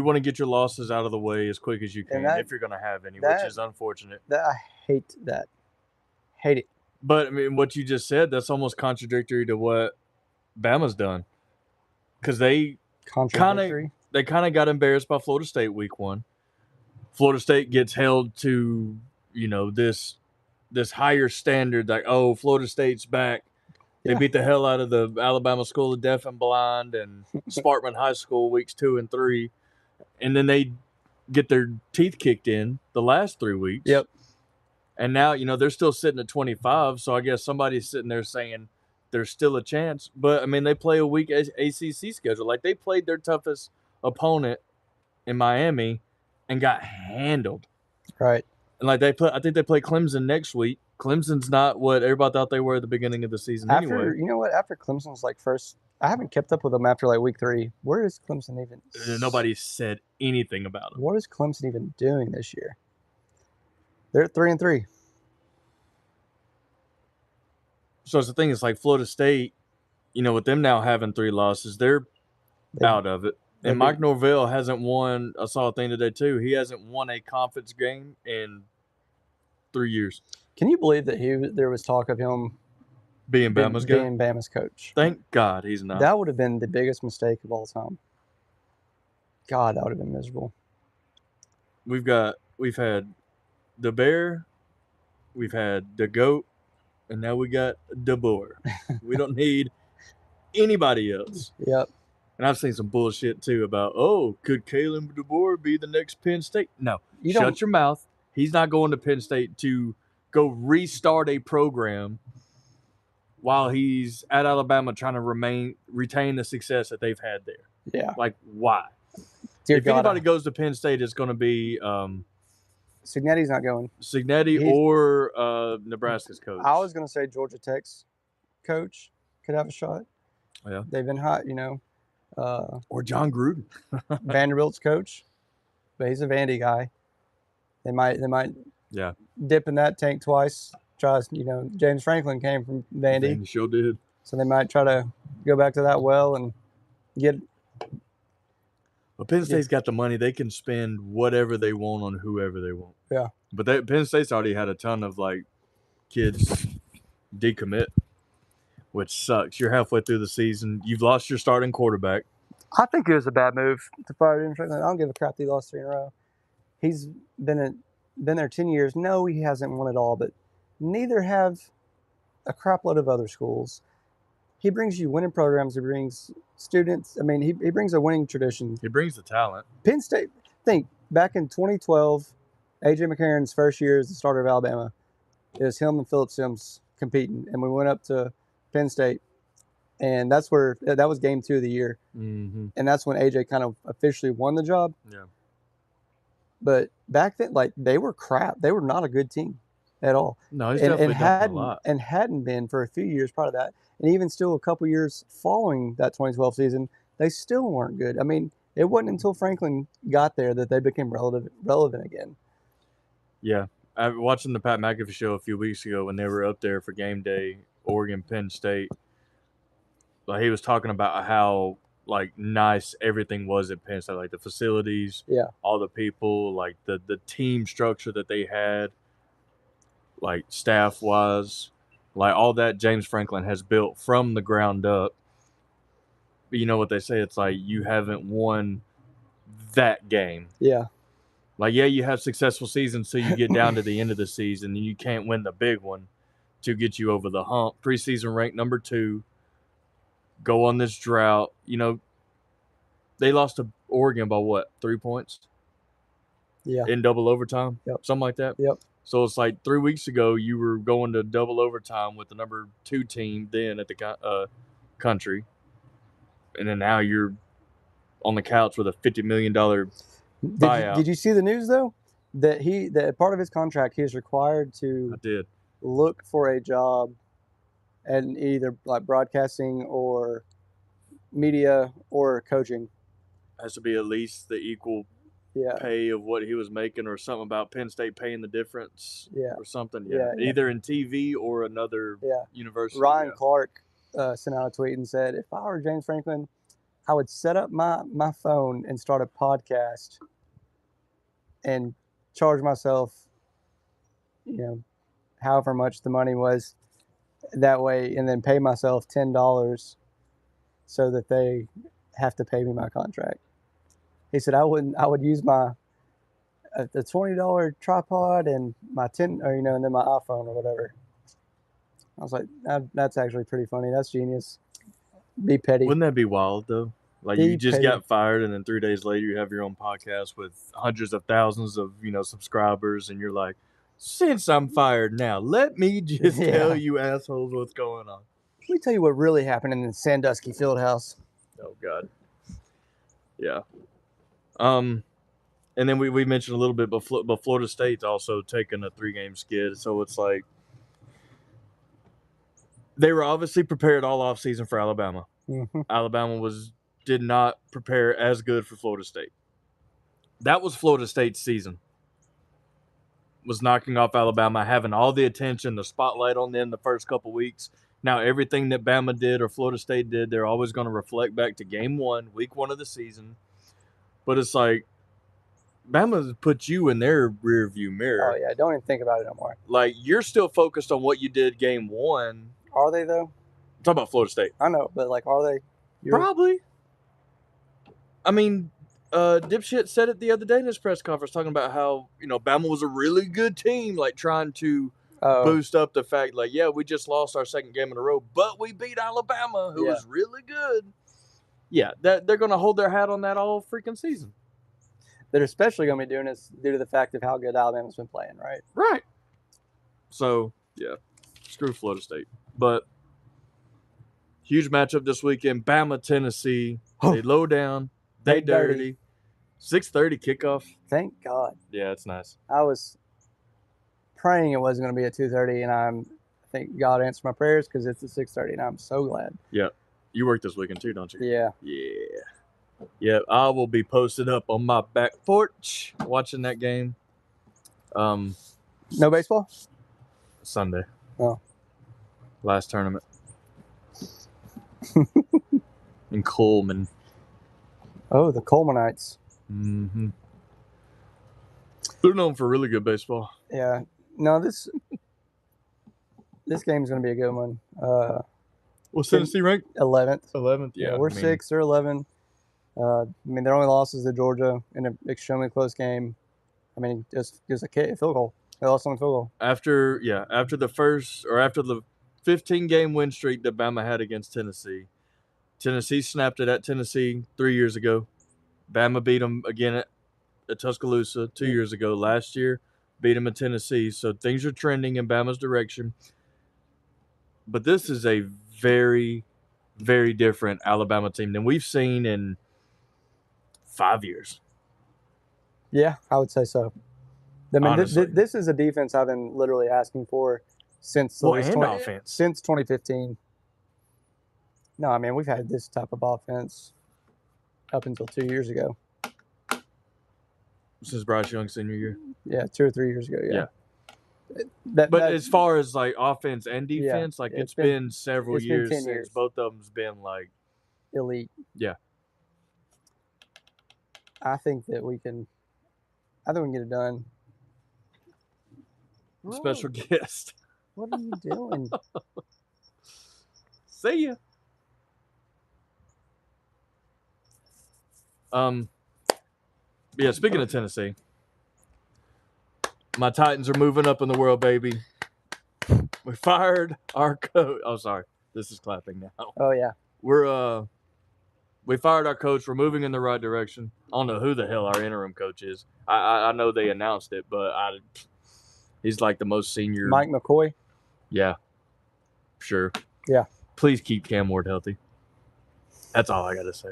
want to get your losses out of the way as quick as you can if you're going to have any, which is unfortunate. I hate that. Hate it. But, I mean, what you just said, that's almost contradictory to what Bama's done. Because they kind of got embarrassed by Florida State week 1. Florida State gets held to, this higher standard, like, oh, Florida State's back. They beat the hell out of the Alabama School of Deaf and Blind and Sparkman High School weeks 2 and 3. And then they get their teeth kicked in the last 3 weeks. Yep. And now, they're still sitting at 25. So I guess somebody's sitting there saying there's still a chance. But, I mean, they play a weak ACC schedule. Like, they played their toughest opponent in Miami and got handled. Right. And, like, I think they play Clemson next week. Clemson's not what everybody thought they were at the beginning of the season anyway. You know what? After Clemson's, first, I haven't kept up with them after, week 3. Where is Clemson even? Nobody said anything about it. What is Clemson even doing this year? They're at 3-3. So the thing is, like, Florida State, with them now having 3 losses, they're out of it. And Mike Norvell hasn't won. I saw a thing today, too. He hasn't won a conference game in 3 years. Can you believe that there was talk of him being Bama's coach? Thank God he's not. That would have been the biggest mistake of all time. God, that would have been miserable. We've had the Bear, we've had the Goat, and now we got the Boar. We don't need anybody else. Yep. And I've seen some bullshit, too, about, could Kalen DeBoer be the next Penn State? No. Shut your mouth. He's not going to Penn State to go restart a program while he's at Alabama trying to retain the success that they've had there. Yeah. Like, why? If anybody goes to Penn State, it's going to be Cignetti's not going. Cignetti or Nebraska's coach. I was going to say Georgia Tech's coach could have a shot. Yeah. They've been hot, or John Gruden. Vanderbilt's coach, but he's a Vandy guy. They might dip in that tank twice. James Franklin came from Vandy. He sure did. So they might try to go back to that well and get. Well, Penn State's got the money. They can spend whatever they want on whoever they want. Yeah. But Penn State's already had a ton of, kids decommit, which sucks. You're halfway through the season. You've lost your starting quarterback. I think it was a bad move to fire James Franklin. I don't give a crap that he lost 3 in a row. He's been there 10 years. No, he hasn't won it all, but neither have a crap load of other schools. He brings you winning programs. He brings students. I mean, he brings a winning tradition. He brings the talent. Penn State, think, back in 2012, A.J. McCarron's first year as the starter of Alabama, it was him and Phillip Sims competing, and we went up to Penn State, and that was game 2 of the year. Mm-hmm. And that's when A.J. kind of officially won the job. Yeah. But back then, like, they were crap. They were not a good team at all. No, he's definitely done a lot. And hadn't been for a few years prior to that. And even still a couple years following that 2012 season, they still weren't good. I mean, it wasn't until Franklin got there that they became relevant again. Yeah. I was watching the Pat McAfee show a few weeks ago when they were up there for game day, Oregon, Penn State. Like, he was talking about how, like, nice everything was at Penn State, like the facilities, all the people, like the team structure that they had, like staff-wise, like all that James Franklin has built from the ground up. But you know what they say? It's like you haven't won that game. Yeah. Like, yeah, you have successful seasons, so you get down to the end of the season and you can't win the big one to get you over the hump. Preseason ranked number 2, go on this drought. You know, they lost to Oregon by what, 3 points? Yeah. In double overtime? Yep. Something like that? Yep. So it's like 3 weeks ago you were going to double overtime with the number 2 team then at the country. And then now you're on the couch with a $50 million buyout. Did you see the news, though? That part of his contract, he is required to look for a job and either like broadcasting or media or coaching. Has to be at least the equal pay of what he was making, or something about Penn State paying the difference or something. Either in TV or another university. Ryan Clark sent out a tweet and said, if I were James Franklin, I would set up my phone and start a podcast and charge myself, however much the money was that way, and then pay myself $10 so that they have to pay me my contract. He said I would use the $20 tripod and my and then my iPhone or whatever. I was like, that's actually pretty funny. That's genius. Be petty. Wouldn't that be wild though? Like, you just got fired, and then 3 days later you have your own podcast with hundreds of thousands of subscribers, and you're like, since I'm fired now, let me just tell you assholes what's going on. Let me tell you what really happened in the Sandusky Fieldhouse. Oh God. Yeah. And then we mentioned a little bit, but Florida State's also taken a 3-game skid, so it's like they were obviously prepared all offseason for Alabama. Mm-hmm. Alabama did not prepare as good for Florida State. That was Florida State's season. Was knocking off Alabama, having all the attention, the spotlight on them the first couple weeks. Now everything that Bama did or Florida State did, they're always going to reflect back to game 1, week 1 of the season. But it's like, Bama put you in their rear view mirror. Oh yeah, don't even think about it no more. Like, you're still focused on what you did game 1. Are they though? I'm talking about Florida State. I know, but like, are they? Probably. I mean, Dipshit said it the other day in his press conference, talking about how Bama was a really good team, like trying to boost up the fact, like, yeah, we just lost our 2nd game in a row, but we beat Alabama, who was really good. Yeah, they're going to hold their hat on that all freaking season. They're especially going to be doing this due to the fact of how good Alabama's been playing, right? Right. So, yeah, screw Florida State. But huge matchup this weekend. Bama, Tennessee. They low down. They dirty. 6:30 kickoff. Thank God. Yeah, it's nice. I was praying it wasn't going to be at 2:30, and I think God answered my prayers because it's at 6:30, and I'm so glad. Yeah. You work this weekend too, don't you? Yeah. Yeah. Yeah, I will be posted up on my back porch watching that game. No baseball? Sunday. Oh. Last tournament. In Coleman. Oh, the Colemanites. Mm-hmm. They're known for really good baseball. Yeah. No, this game's going to be a good one. What's Tennessee ranked? 11th. 11th, yeah. We're 6th or 11. I mean, their only losses to Georgia in an extremely close game. I mean, just a field goal. They lost on a field goal. After the 15-game win streak that Bama had against Tennessee, Tennessee snapped it at Tennessee 3 years ago. Bama beat them again at Tuscaloosa 2 years ago. Last year, beat them at Tennessee. So things are trending in Bama's direction. But this is a very, very different Alabama team than we've seen in 5 years. Yeah, I would say so. I mean, Honestly. this is a defense I've been literally asking for since offense. Since 2015. No, I mean, we've had this type of offense up until 2 years ago. Since Bryce Young's senior year? Yeah, 2 or 3 years ago, yeah. But as far as like offense and defense, like it's been several years since years. Both of them's been like elite. Yeah. I think we can get it done. Special guest. What are you doing? See ya. Yeah, speaking of Tennessee, my Titans are moving up in the world, baby. We fired our coach. Oh, sorry. This is clapping now. Oh, yeah. We fired our coach. We're moving in the right direction. I don't know who the hell our interim coach is. I know they announced it, but he's like the most senior. Mike McCoy? Yeah. Sure. Yeah. Please keep Cam Ward healthy. That's all I got to say.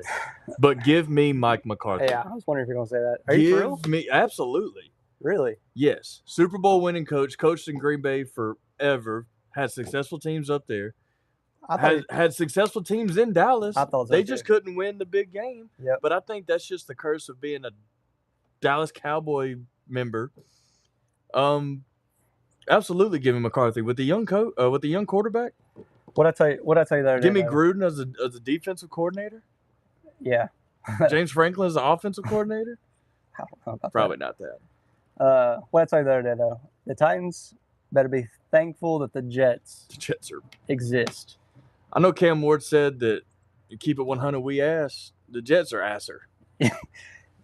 But give me Mike McCarthy. Yeah, I was wondering if you're going to say that. Are you for real? Give me, absolutely. Really? Yes. Super Bowl winning coach, coached in Green Bay forever, had successful teams up there. Had successful teams in Dallas. They just couldn't win the big game. Yep. But I think that's just the curse of being a Dallas Cowboy member. Absolutely give him McCarthy with the young quarterback. What I tell you there. Give me Gruden as a defensive coordinator. Yeah. James Franklin as the offensive coordinator. I don't know about Probably that. not that. What I tell you the other day though, the Titans better be thankful that the Jets exist. I know Cam Ward said that you keep it 100, we ass. The Jets are asser.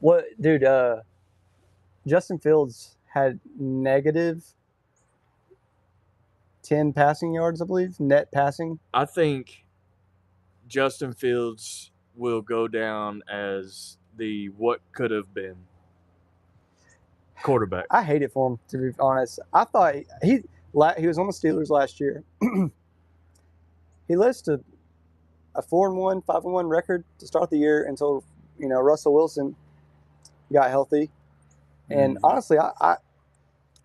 What, dude? Justin Fields had negative 10 passing yards, I believe, net passing. I think Justin Fields will go down as the what could have been quarterback. I hate it for him, to be honest. I thought he was on the Steelers last year. He led us to a 4-1, 5-1 record to start the year until Russell Wilson got healthy. And honestly,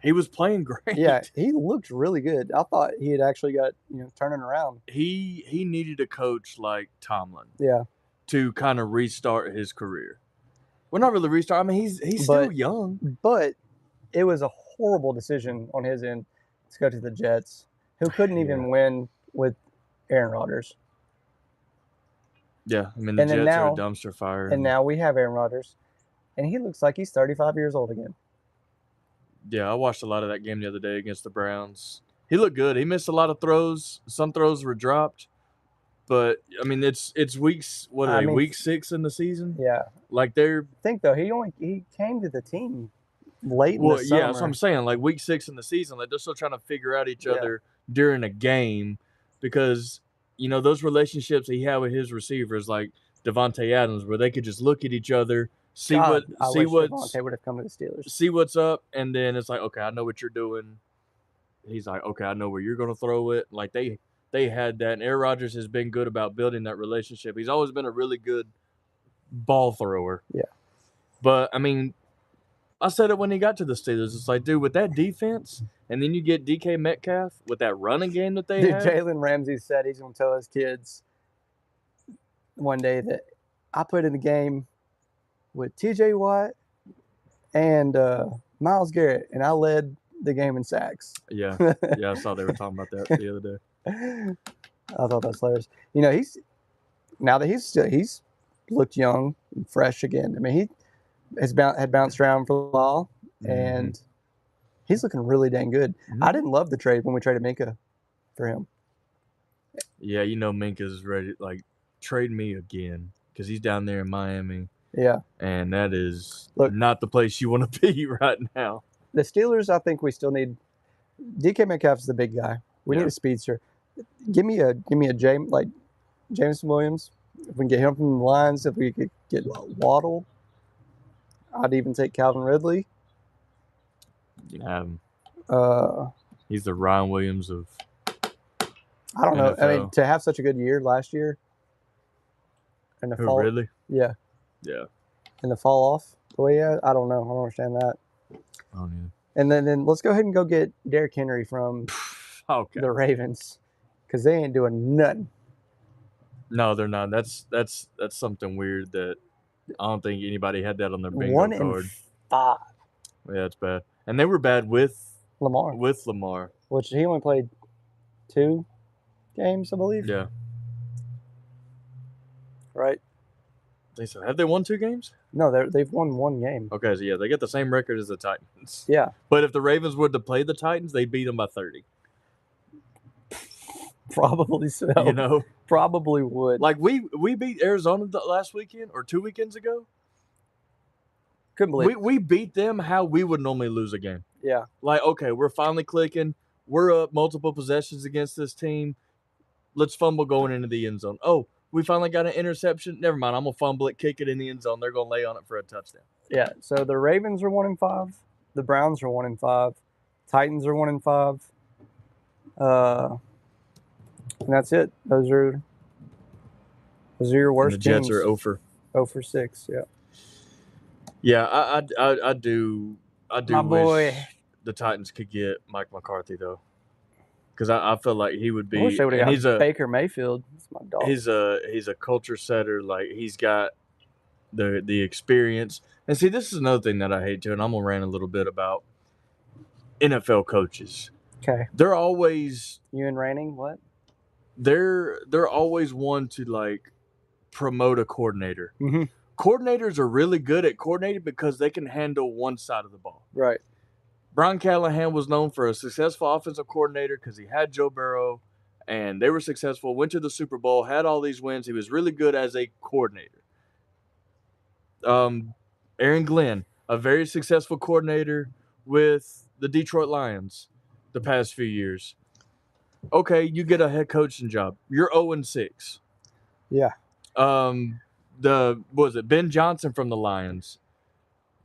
he was playing great. Yeah, he looked really good. I thought he had actually got turning around. He needed a coach like Tomlin. Yeah. To kind of restart his career. Well, not really restart. I mean, he's still young. But it was a horrible decision on his end to go to the Jets, who couldn't even win with Aaron Rodgers. Yeah, I mean, the Jets are a dumpster fire. And now we have Aaron Rodgers, and he looks like he's 35 years old again. Yeah, I watched a lot of that game the other day against the Browns. He looked good. He missed a lot of throws. Some throws were dropped. But I mean, it's weeks. What are they? Week 6 in the season. Yeah, like they're. I think though he came to the team late in the summer. Yeah, that's what I'm saying. Like week 6 in the season, like they're still trying to figure out each other during a game, because those relationships he had with his receivers, like Devontae Adams, where they could just look at each other, see what Devontae would have come to the Steelers, see what's up, and then it's like, okay, I know what you're doing. He's like, okay, I know where you're gonna throw it. Like they had that, and Aaron Rodgers has been good about building that relationship. He's always been a really good ball thrower. Yeah. But, I mean, I said it when he got to the Steelers. It's like, dude, with that defense, and then you get DK Metcalf with that running game that they have. Jalen Ramsey said he's going to tell his kids one day that I put in the game with TJ Watt and Myles Garrett, and I led the game in sacks. Yeah, I saw they were talking about that the other day. I thought that's hilarious. He's looked young and fresh again. I mean, he had bounced around for a while, and he's looking really dang good. I didn't love the trade when we traded Minka for him. Yeah, Minka's ready. Like, trade me again, because he's down there in Miami. Yeah, and that is not the place you want to be right now. The Steelers, I think we still need. DK Metcalf's the big guy. We need a speedster. Give me a Jameson Williams. If we can get him from the lines, if we could get Waddle, I'd even take Calvin Ridley. You can have him. He's the Ryan Williams of. I don't know. NFL. I mean, to have such a good year last year. Ridley? Yeah. Yeah. in the fall off the way I don't know. I don't understand that. I don't know. And then let's go ahead and go get Derrick Henry from the Ravens because they ain't doing nothing. No, they're not. That's something weird that I don't think anybody had that on their bingo card. 1-5. Yeah, it's bad. And they were bad with Lamar. Which he only played 2 games, I believe. Yeah. Right? Have they won 2 games? No, they've won 1 game. Okay, so yeah, they get the same record as the Titans. Yeah. But if the Ravens were to play the Titans, they'd beat them by 30. Probably so. You know? Probably would. Like, we beat Arizona last weekend or 2 weekends ago. Couldn't believe we beat them how we would normally lose a game. Yeah. Like, okay, we're finally clicking. We're up multiple possessions against this team. Let's fumble going into the end zone. Oh, we finally got an interception. Never mind. I'm going to fumble it, kick it in the end zone. They're going to lay on it for a touchdown. Yeah. So the Ravens are 1-5. The Browns are 1-5. Titans are 1-5. And that's it. Those are your worst teams. The Jets teams. are 0-6. Yeah. Yeah, I do. My wish the Titans could get Mike McCarthy though, because I feel like he would be. I wish they would have got Baker Mayfield. That's my dog. He's a culture setter. Like, he's got the experience. And see, this is another thing that I hate too, and I'm gonna rant a little bit about NFL coaches. Okay. They're always you and ranting what? They're always one to like promote a coordinator. Mm-hmm. Coordinators are really good at coordinating because they can handle one side of the ball. Right. Brian Callahan was known for a successful offensive coordinator because he had Joe Burrow, and they were successful, went to the Super Bowl, had all these wins. He was really good as a coordinator. Aaron Glenn, a very successful coordinator with the Detroit Lions the past few years. Okay, you get a head coaching job. You're 0-6. Yeah. Ben Johnson from the Lions,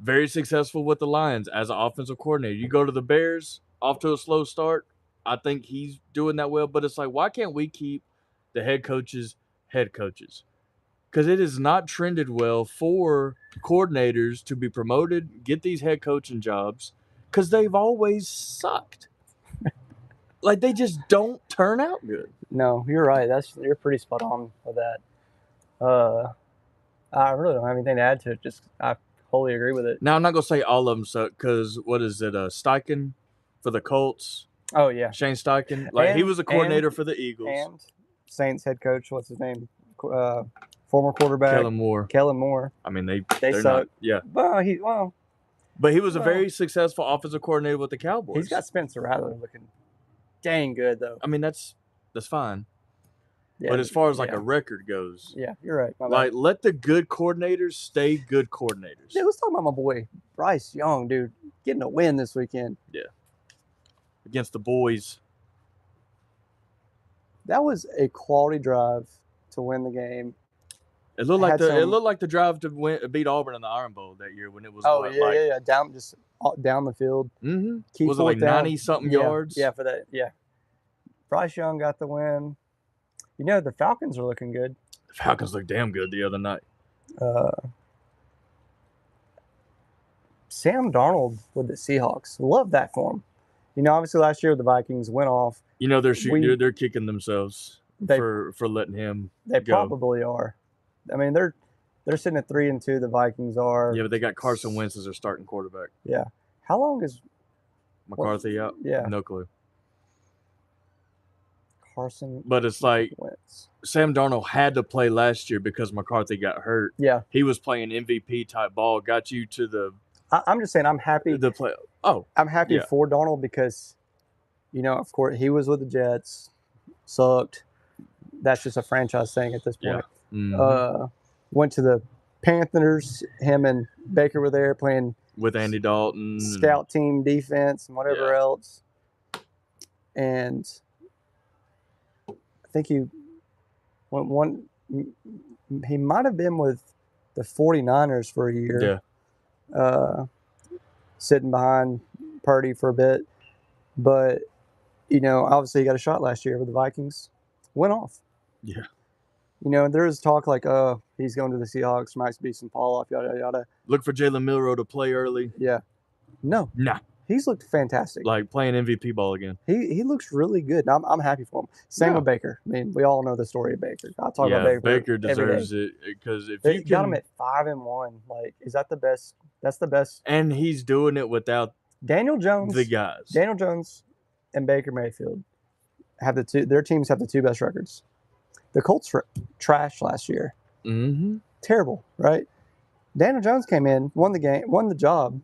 very successful with the Lions as an offensive coordinator. You go to the Bears, off to a slow start. I think he's doing that well, but it's like, why can't we keep the head coaches? Because it has not trended well for coordinators to be promoted, get these head coaching jobs, because they've always sucked. Like, they just don't turn out good. No, you're right. You're pretty spot on with that. I really don't have anything to add to it. Just I wholly agree with it. Now, I'm not gonna say all of them suck because what is it? Steichen for the Colts. Oh yeah, Shane Steichen. Like, he was a coordinator for the Eagles. And Saints head coach. What's his name? Former quarterback Kellen Moore. I mean, they suck. Not, yeah. But he was a very successful offensive coordinator with the Cowboys. He's got Spencer Rattler looking dang good though. I mean, that's fine. Yeah, but as far as like a record goes, yeah, you're right. Like, let the good coordinators stay good coordinators. Dude, let's talk about my boy Bryce Young, dude, getting a win this weekend. Yeah, against the boys. That was a quality drive to win the game. It looked like the drive to beat Auburn in the Iron Bowl that year when it was. Down the field. Mm-hmm. Was it like 90-something yards? Yeah, for that. Yeah, Bryce Young got the win. You know, the Falcons are looking good. The Falcons looked damn good the other night. Sam Darnold with the Seahawks. Love that for him. You know, obviously last year the Vikings went off. You know, they're kicking themselves for letting him They probably are. I mean, they're sitting at 3-2. The Vikings are. Yeah, but they got Carson Wentz as their starting quarterback. Yeah. How long is McCarthy out? Yeah. No clue. Carson. But it's like Wentz. Sam Darnold had to play last year because McCarthy got hurt. Yeah. He was playing MVP type ball, got you to the. I'm just saying, I'm happy. I'm happy for Darnold because, you know, of course, he was with the Jets, sucked. That's just a franchise thing at this point. Yeah. Mm-hmm. Went to the Panthers. Him and Baker were there playing with Andy Dalton, scout team defense and whatever else. And I think he might have been with the 49ers for a year. Yeah. Sitting behind Purdy for a bit. But, you know, obviously he got a shot last year with the Vikings. Went off. Yeah. You know, there is talk like, he's going to the Seahawks, might be some fall off, yada yada. Look for Jalen Milroe to play early. Yeah. No. Nah. He's looked fantastic. Like playing MVP ball again. He looks really good. I'm happy for him. Same with Baker. I mean, we all know the story of Baker. I'll talk about Baker. Baker deserves it because if you got him at 5-1, like, is that the best? That's the best. And he's doing it without Daniel Jones. The guys. Daniel Jones and Baker Mayfield have their teams have the 2 best records. The Colts were trash last year. Mm-hmm. Terrible, right? Daniel Jones came in, won the job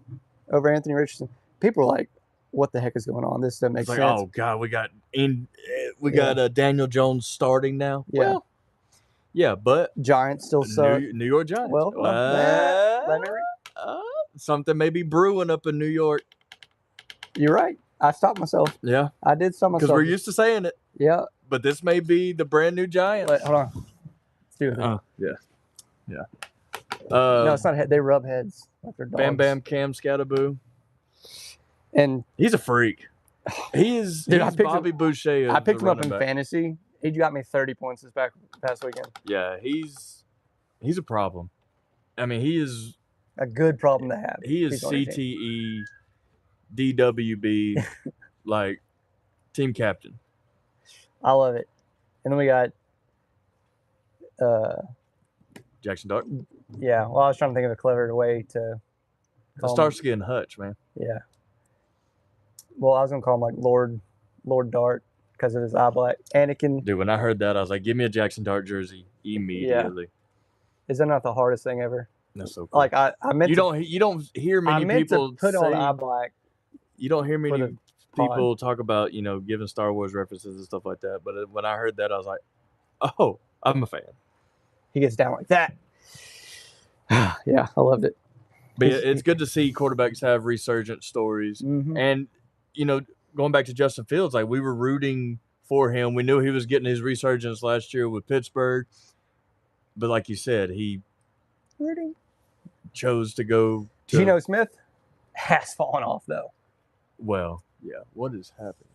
over Anthony Richardson. People were like, "What the heck is going on? This doesn't make sense." Oh God, we got Daniel Jones starting now. Yeah, well, yeah, but Giants still suck. New York Giants. Well, something may be brewing up in New York. You're right. I stopped myself. Yeah, I did stop myself because we're used to saying it. Yeah, but this may be the brand new Giants. Wait, hold on. Let's do it. Yeah. No, it's not. They rub heads like they're dogs. Bam Bam Cam Scatterboo. And he's a freak. He is. Dude, he's Bobby Boucher. I picked him up in fantasy. He got me 30 points this past weekend. Yeah, he's a problem. I mean, he is a good problem to have. He is CTE, DWB, like team captain. I love it. And then we got Jackson Dart. Yeah, well, I was trying to think of a clever way to call Starsky and Hutch, man. Yeah. Well, I was gonna call him like Lord Dart because of his eye black. Anakin. Dude, when I heard that, I was like, "Give me a Jackson Dart jersey immediately." Yeah. Is that not the hardest thing ever? That's so cool. Like I meant you don't hear many people to put on eye black. You don't hear many people talk about giving Star Wars references and stuff like that. But when I heard that, I was like, "Oh, I'm a fan." He gets down like that. Yeah, I loved it. But it's good to see quarterbacks have resurgent stories. Mm-hmm. And, going back to Justin Fields, like we were rooting for him. We knew he was getting his resurgence last year with Pittsburgh. But like you said, he chose to go to... Geno Smith has fallen off, though. Well, yeah. What is happening?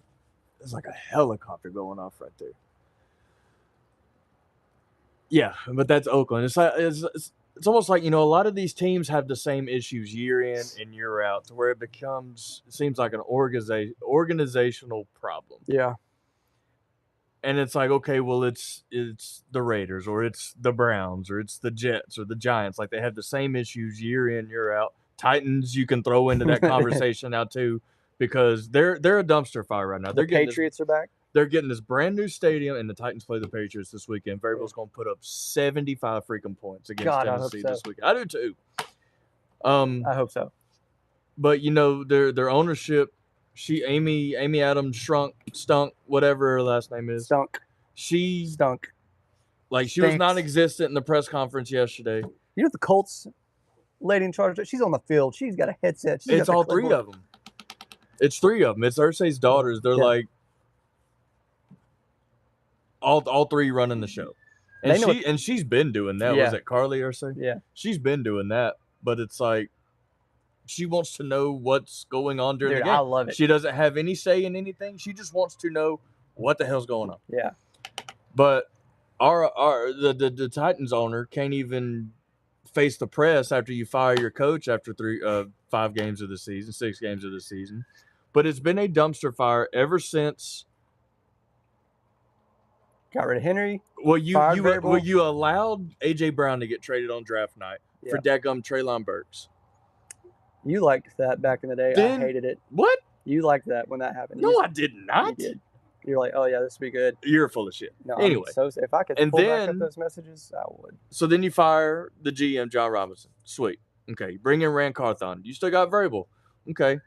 There's like a helicopter going off right there. Yeah, but that's Oakland. It's almost like, a lot of these teams have the same issues year in and year out to where it seems like an organizational problem. Yeah. And it's like, okay, well, it's the Raiders or it's the Browns or it's the Jets or the Giants. Like they have the same issues year in, year out. Titans, you can throw into that conversation now too, because they're a dumpster fire right now. The Patriots are back. They're getting this brand new stadium, and the Titans play the Patriots this weekend. Variable's going to put up 75 freaking points against Tennessee this weekend. I do too. I hope so. But their ownership, Amy Adams stunk, whatever her last name is. She stunk. Like she was non-existent in the press conference yesterday. You know the Colts lady in charge. She's on the field. She's got a headset. It's all three of them. It's three of them. It's Irsay's daughters. They're like. All three running the show, and she's been doing that. Yeah. Was it Carly Irsay? Yeah, she's been doing that. But it's like she wants to know what's going on during the game. I love it. She doesn't have any say in anything. She just wants to know what the hell's going on. Yeah. But the Titans owner can't even face the press after you fire your coach after 5 games of the season, 6 games of the season. But it's been a dumpster fire ever since. Got rid of Henry. Well, you allowed A.J. Brown to get traded on draft night for daggum Treylon Burks. You liked that back in the day. I hated it. What? You liked that when that happened. No, I did not. You did. You're like, oh, yeah, this would be good. You're full of shit. No, anyway. So if I could pull back up those messages, I would. So then you fire the GM, John Robinson. Sweet. Okay. Bring in Rand Carthon. You still got Vrabel. Okay.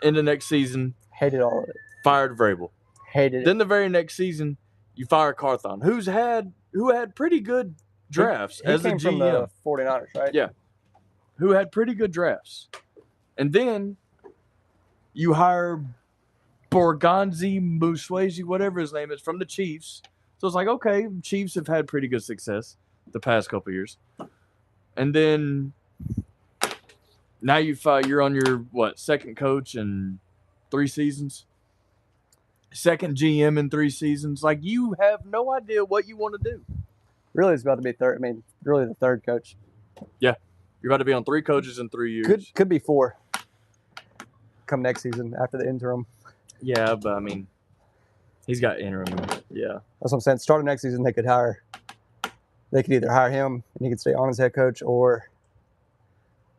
In the next season. Hated all of it. Fired Vrabel. Hated it. Then the very next season, you fire Carthon, who had pretty good drafts as a GM. From the 49ers, right? Yeah. Who had pretty good drafts. And then you hire Borgonzi Muswezi, whatever his name is, from the Chiefs. So it's like, okay, Chiefs have had pretty good success the past couple of years. And then now you're on your, second coach in 3 seasons? Second GM in 3 seasons. Like, you have no idea what you want to do. Really, it's about to be third. I mean, really the third coach. Yeah, you're about to be on 3 coaches in 3 years. Could be 4. Come next season after the interim. Yeah, but I mean, he's got interim. Yeah, that's what I'm saying. Starting next season, they could either hire him and he could stay on as head coach, or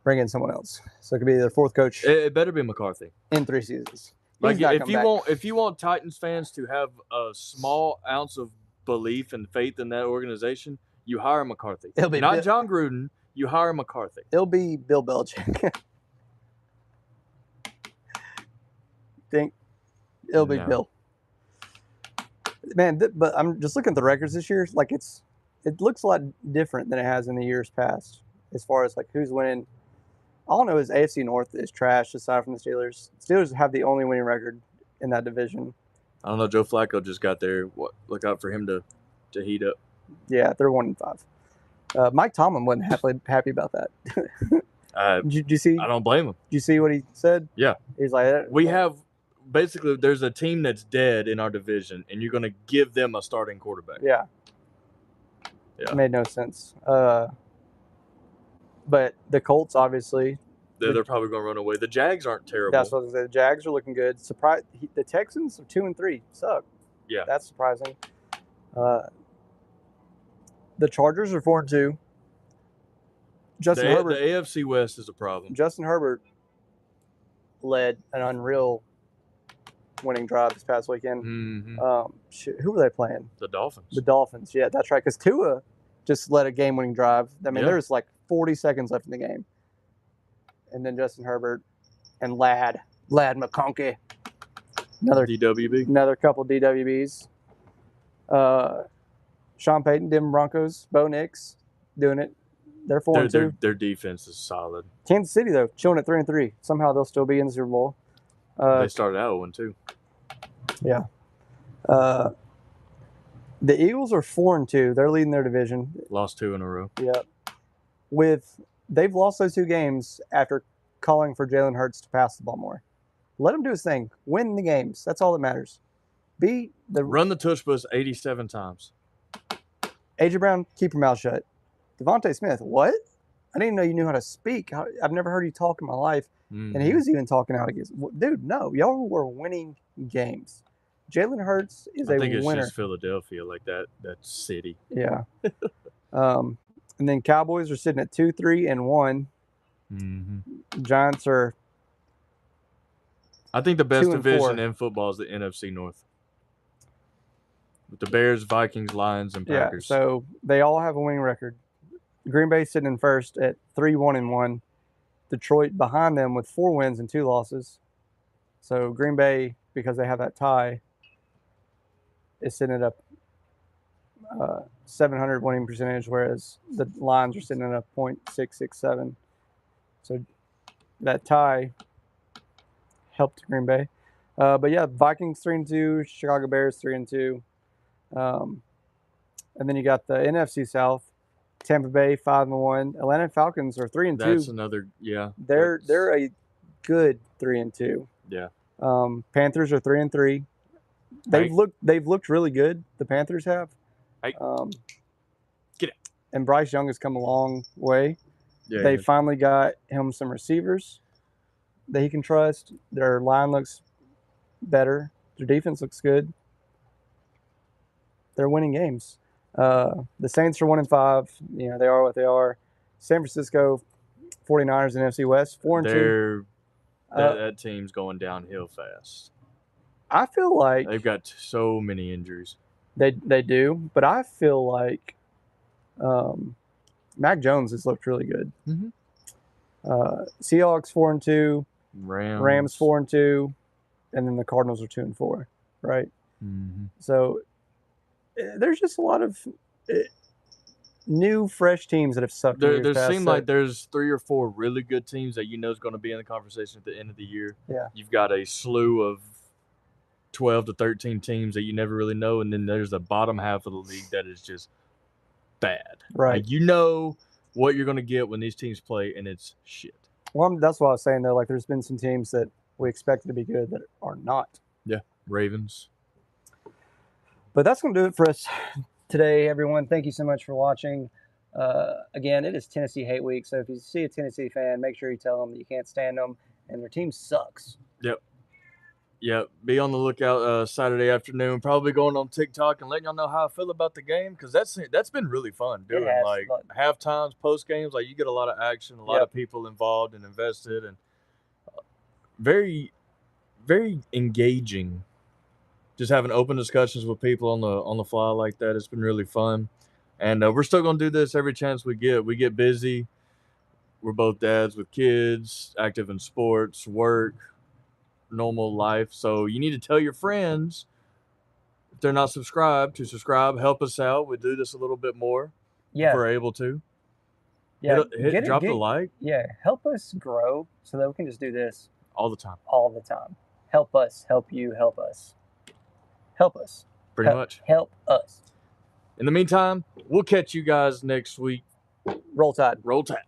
bring in someone else. So it could be their 4th coach. It better be McCarthy in 3 seasons. Like if you want Titans fans to have a small ounce of belief and faith in that organization, you hire McCarthy. It'll be not John Gruden. You hire McCarthy. It'll be Bill Belichick. Think it'll be Bill. Man, but I'm just looking at the records this year. Like it looks a lot different than it has in the years past, as far as like who's winning. All I know is AFC North is trash aside from the Steelers. Steelers have the only winning record in that division. I don't know. Joe Flacco just got there. Look out for him to heat up. Yeah, they're 1-5. Mike Tomlin wasn't happy about that. Did you see? I don't blame him. Did you see what he said? Yeah. He's like, we have basically there's a team that's dead in our division, and you're going to give them a starting quarterback. Yeah. It made no sense. But the Colts, obviously, they're probably going to run away. The Jags aren't terrible. That's what I was going to say. The Jags are looking good. The Texans are 2-3. Suck. Yeah, that's surprising. The Chargers are 4-2. Justin Herbert. The AFC West is a problem. Justin Herbert led an unreal winning drive this past weekend. Mm-hmm. Who were they playing? The Dolphins. The Dolphins. Yeah, that's right. Because Tua just led a game-winning drive. I mean, there was like 40 seconds left in the game. And then Justin Herbert and Ladd McConkey. Another DWB. Another couple DWBs. Sean Payton, Denver Broncos, Bo Nix doing it. They're 4-2. Their defense is solid. Kansas City, though, chilling at 3-3. Somehow they'll still be in the Super Bowl. They started out 1-2. Yeah. The Eagles are 4-2. They're leading their division. Lost 2 in a row. Yep. They've lost those 2 games after calling for Jalen Hurts to pass the ball more. Let him do his thing. Win the games. That's all that matters. Run the tush push 87 times. A.J. Brown, keep your mouth shut. Devontae Smith, what? I didn't even know you knew how to speak. I've never heard you talk in my life. Mm-hmm. And he was even talking out against. Dude, no. Y'all were winning games. Jalen Hurts is a winner. I think it's just Philadelphia, like that city. Yeah. And then Cowboys are sitting at 2-3-1. Mm-hmm. Giants are. I think the best division in football is the NFC North. With the Bears, Vikings, Lions, and Packers. Yeah, so they all have a winning record. Green Bay sitting in first at 3-1-1. Detroit behind them with 4 wins and 2 losses. So Green Bay, because they have that tie, is sitting at a 700 winning percentage, whereas the Lions are sitting at a .667. So that tie helped Green Bay. But yeah, Vikings 3-2, Chicago Bears 3-2. And then you got the NFC South, Tampa Bay 5-1, Atlanta Falcons are 3-2. That's another, yeah. They're a good 3-2. Yeah. Panthers are 3-3. They've looked really good. The Panthers have. Get it. And Bryce Young has come a long way. Yeah. They finally got him some receivers that he can trust. Their line looks better. Their defense looks good. They're winning games. The Saints are 1-5. You know, they are what they are. San Francisco 49ers in NFC West 4-2. That team's going downhill fast. I feel like they've got so many injuries. They do, but I feel like Mac Jones has looked really good. Mm-hmm. Seahawks 4-2, Rams 4-2, and then the Cardinals are 2-4, right? Mm-hmm. So there's just a lot of new, fresh teams that have sucked. There seem like there's 3 or 4 really good teams that you know is going to be in the conversation at the end of the year. Yeah, you've got a slew of 12 to 13 teams that you never really know, and then there's the bottom half of the league that is just bad. Right. Like, you know what you're going to get when these teams play, and it's shit. Well, that's what I was saying, though. Like, there's been some teams that we expected to be good that are not. Yeah, Ravens. But that's going to do it for us today, everyone. Thank you so much for watching. Again, it is Tennessee Hate Week, so if you see a Tennessee fan, make sure you tell them that you can't stand them and their team sucks. Yep. Be on the lookout Saturday afternoon. Probably going on TikTok and letting y'all know how I feel about the game, because that's been really fun doing. Like half times, post games, like you get a lot of action, a lot of people involved and invested, and very, very engaging. Just having open discussions with people on the fly like that. It's been really fun, and we're still gonna do this every chance we get. We get busy. We're both dads with kids, active in sports, work, normal life. So you need to tell your friends, if they're not subscribed, to subscribe. Help us out. We do this a little bit more if we're able to. Yeah, drop the like. Yeah, help us grow so that we can just do this all the time. All the time. Help us. Help you. Help us. Help us. Pretty much. Help us. In the meantime, we'll catch you guys next week. Roll Tide. Roll Tide.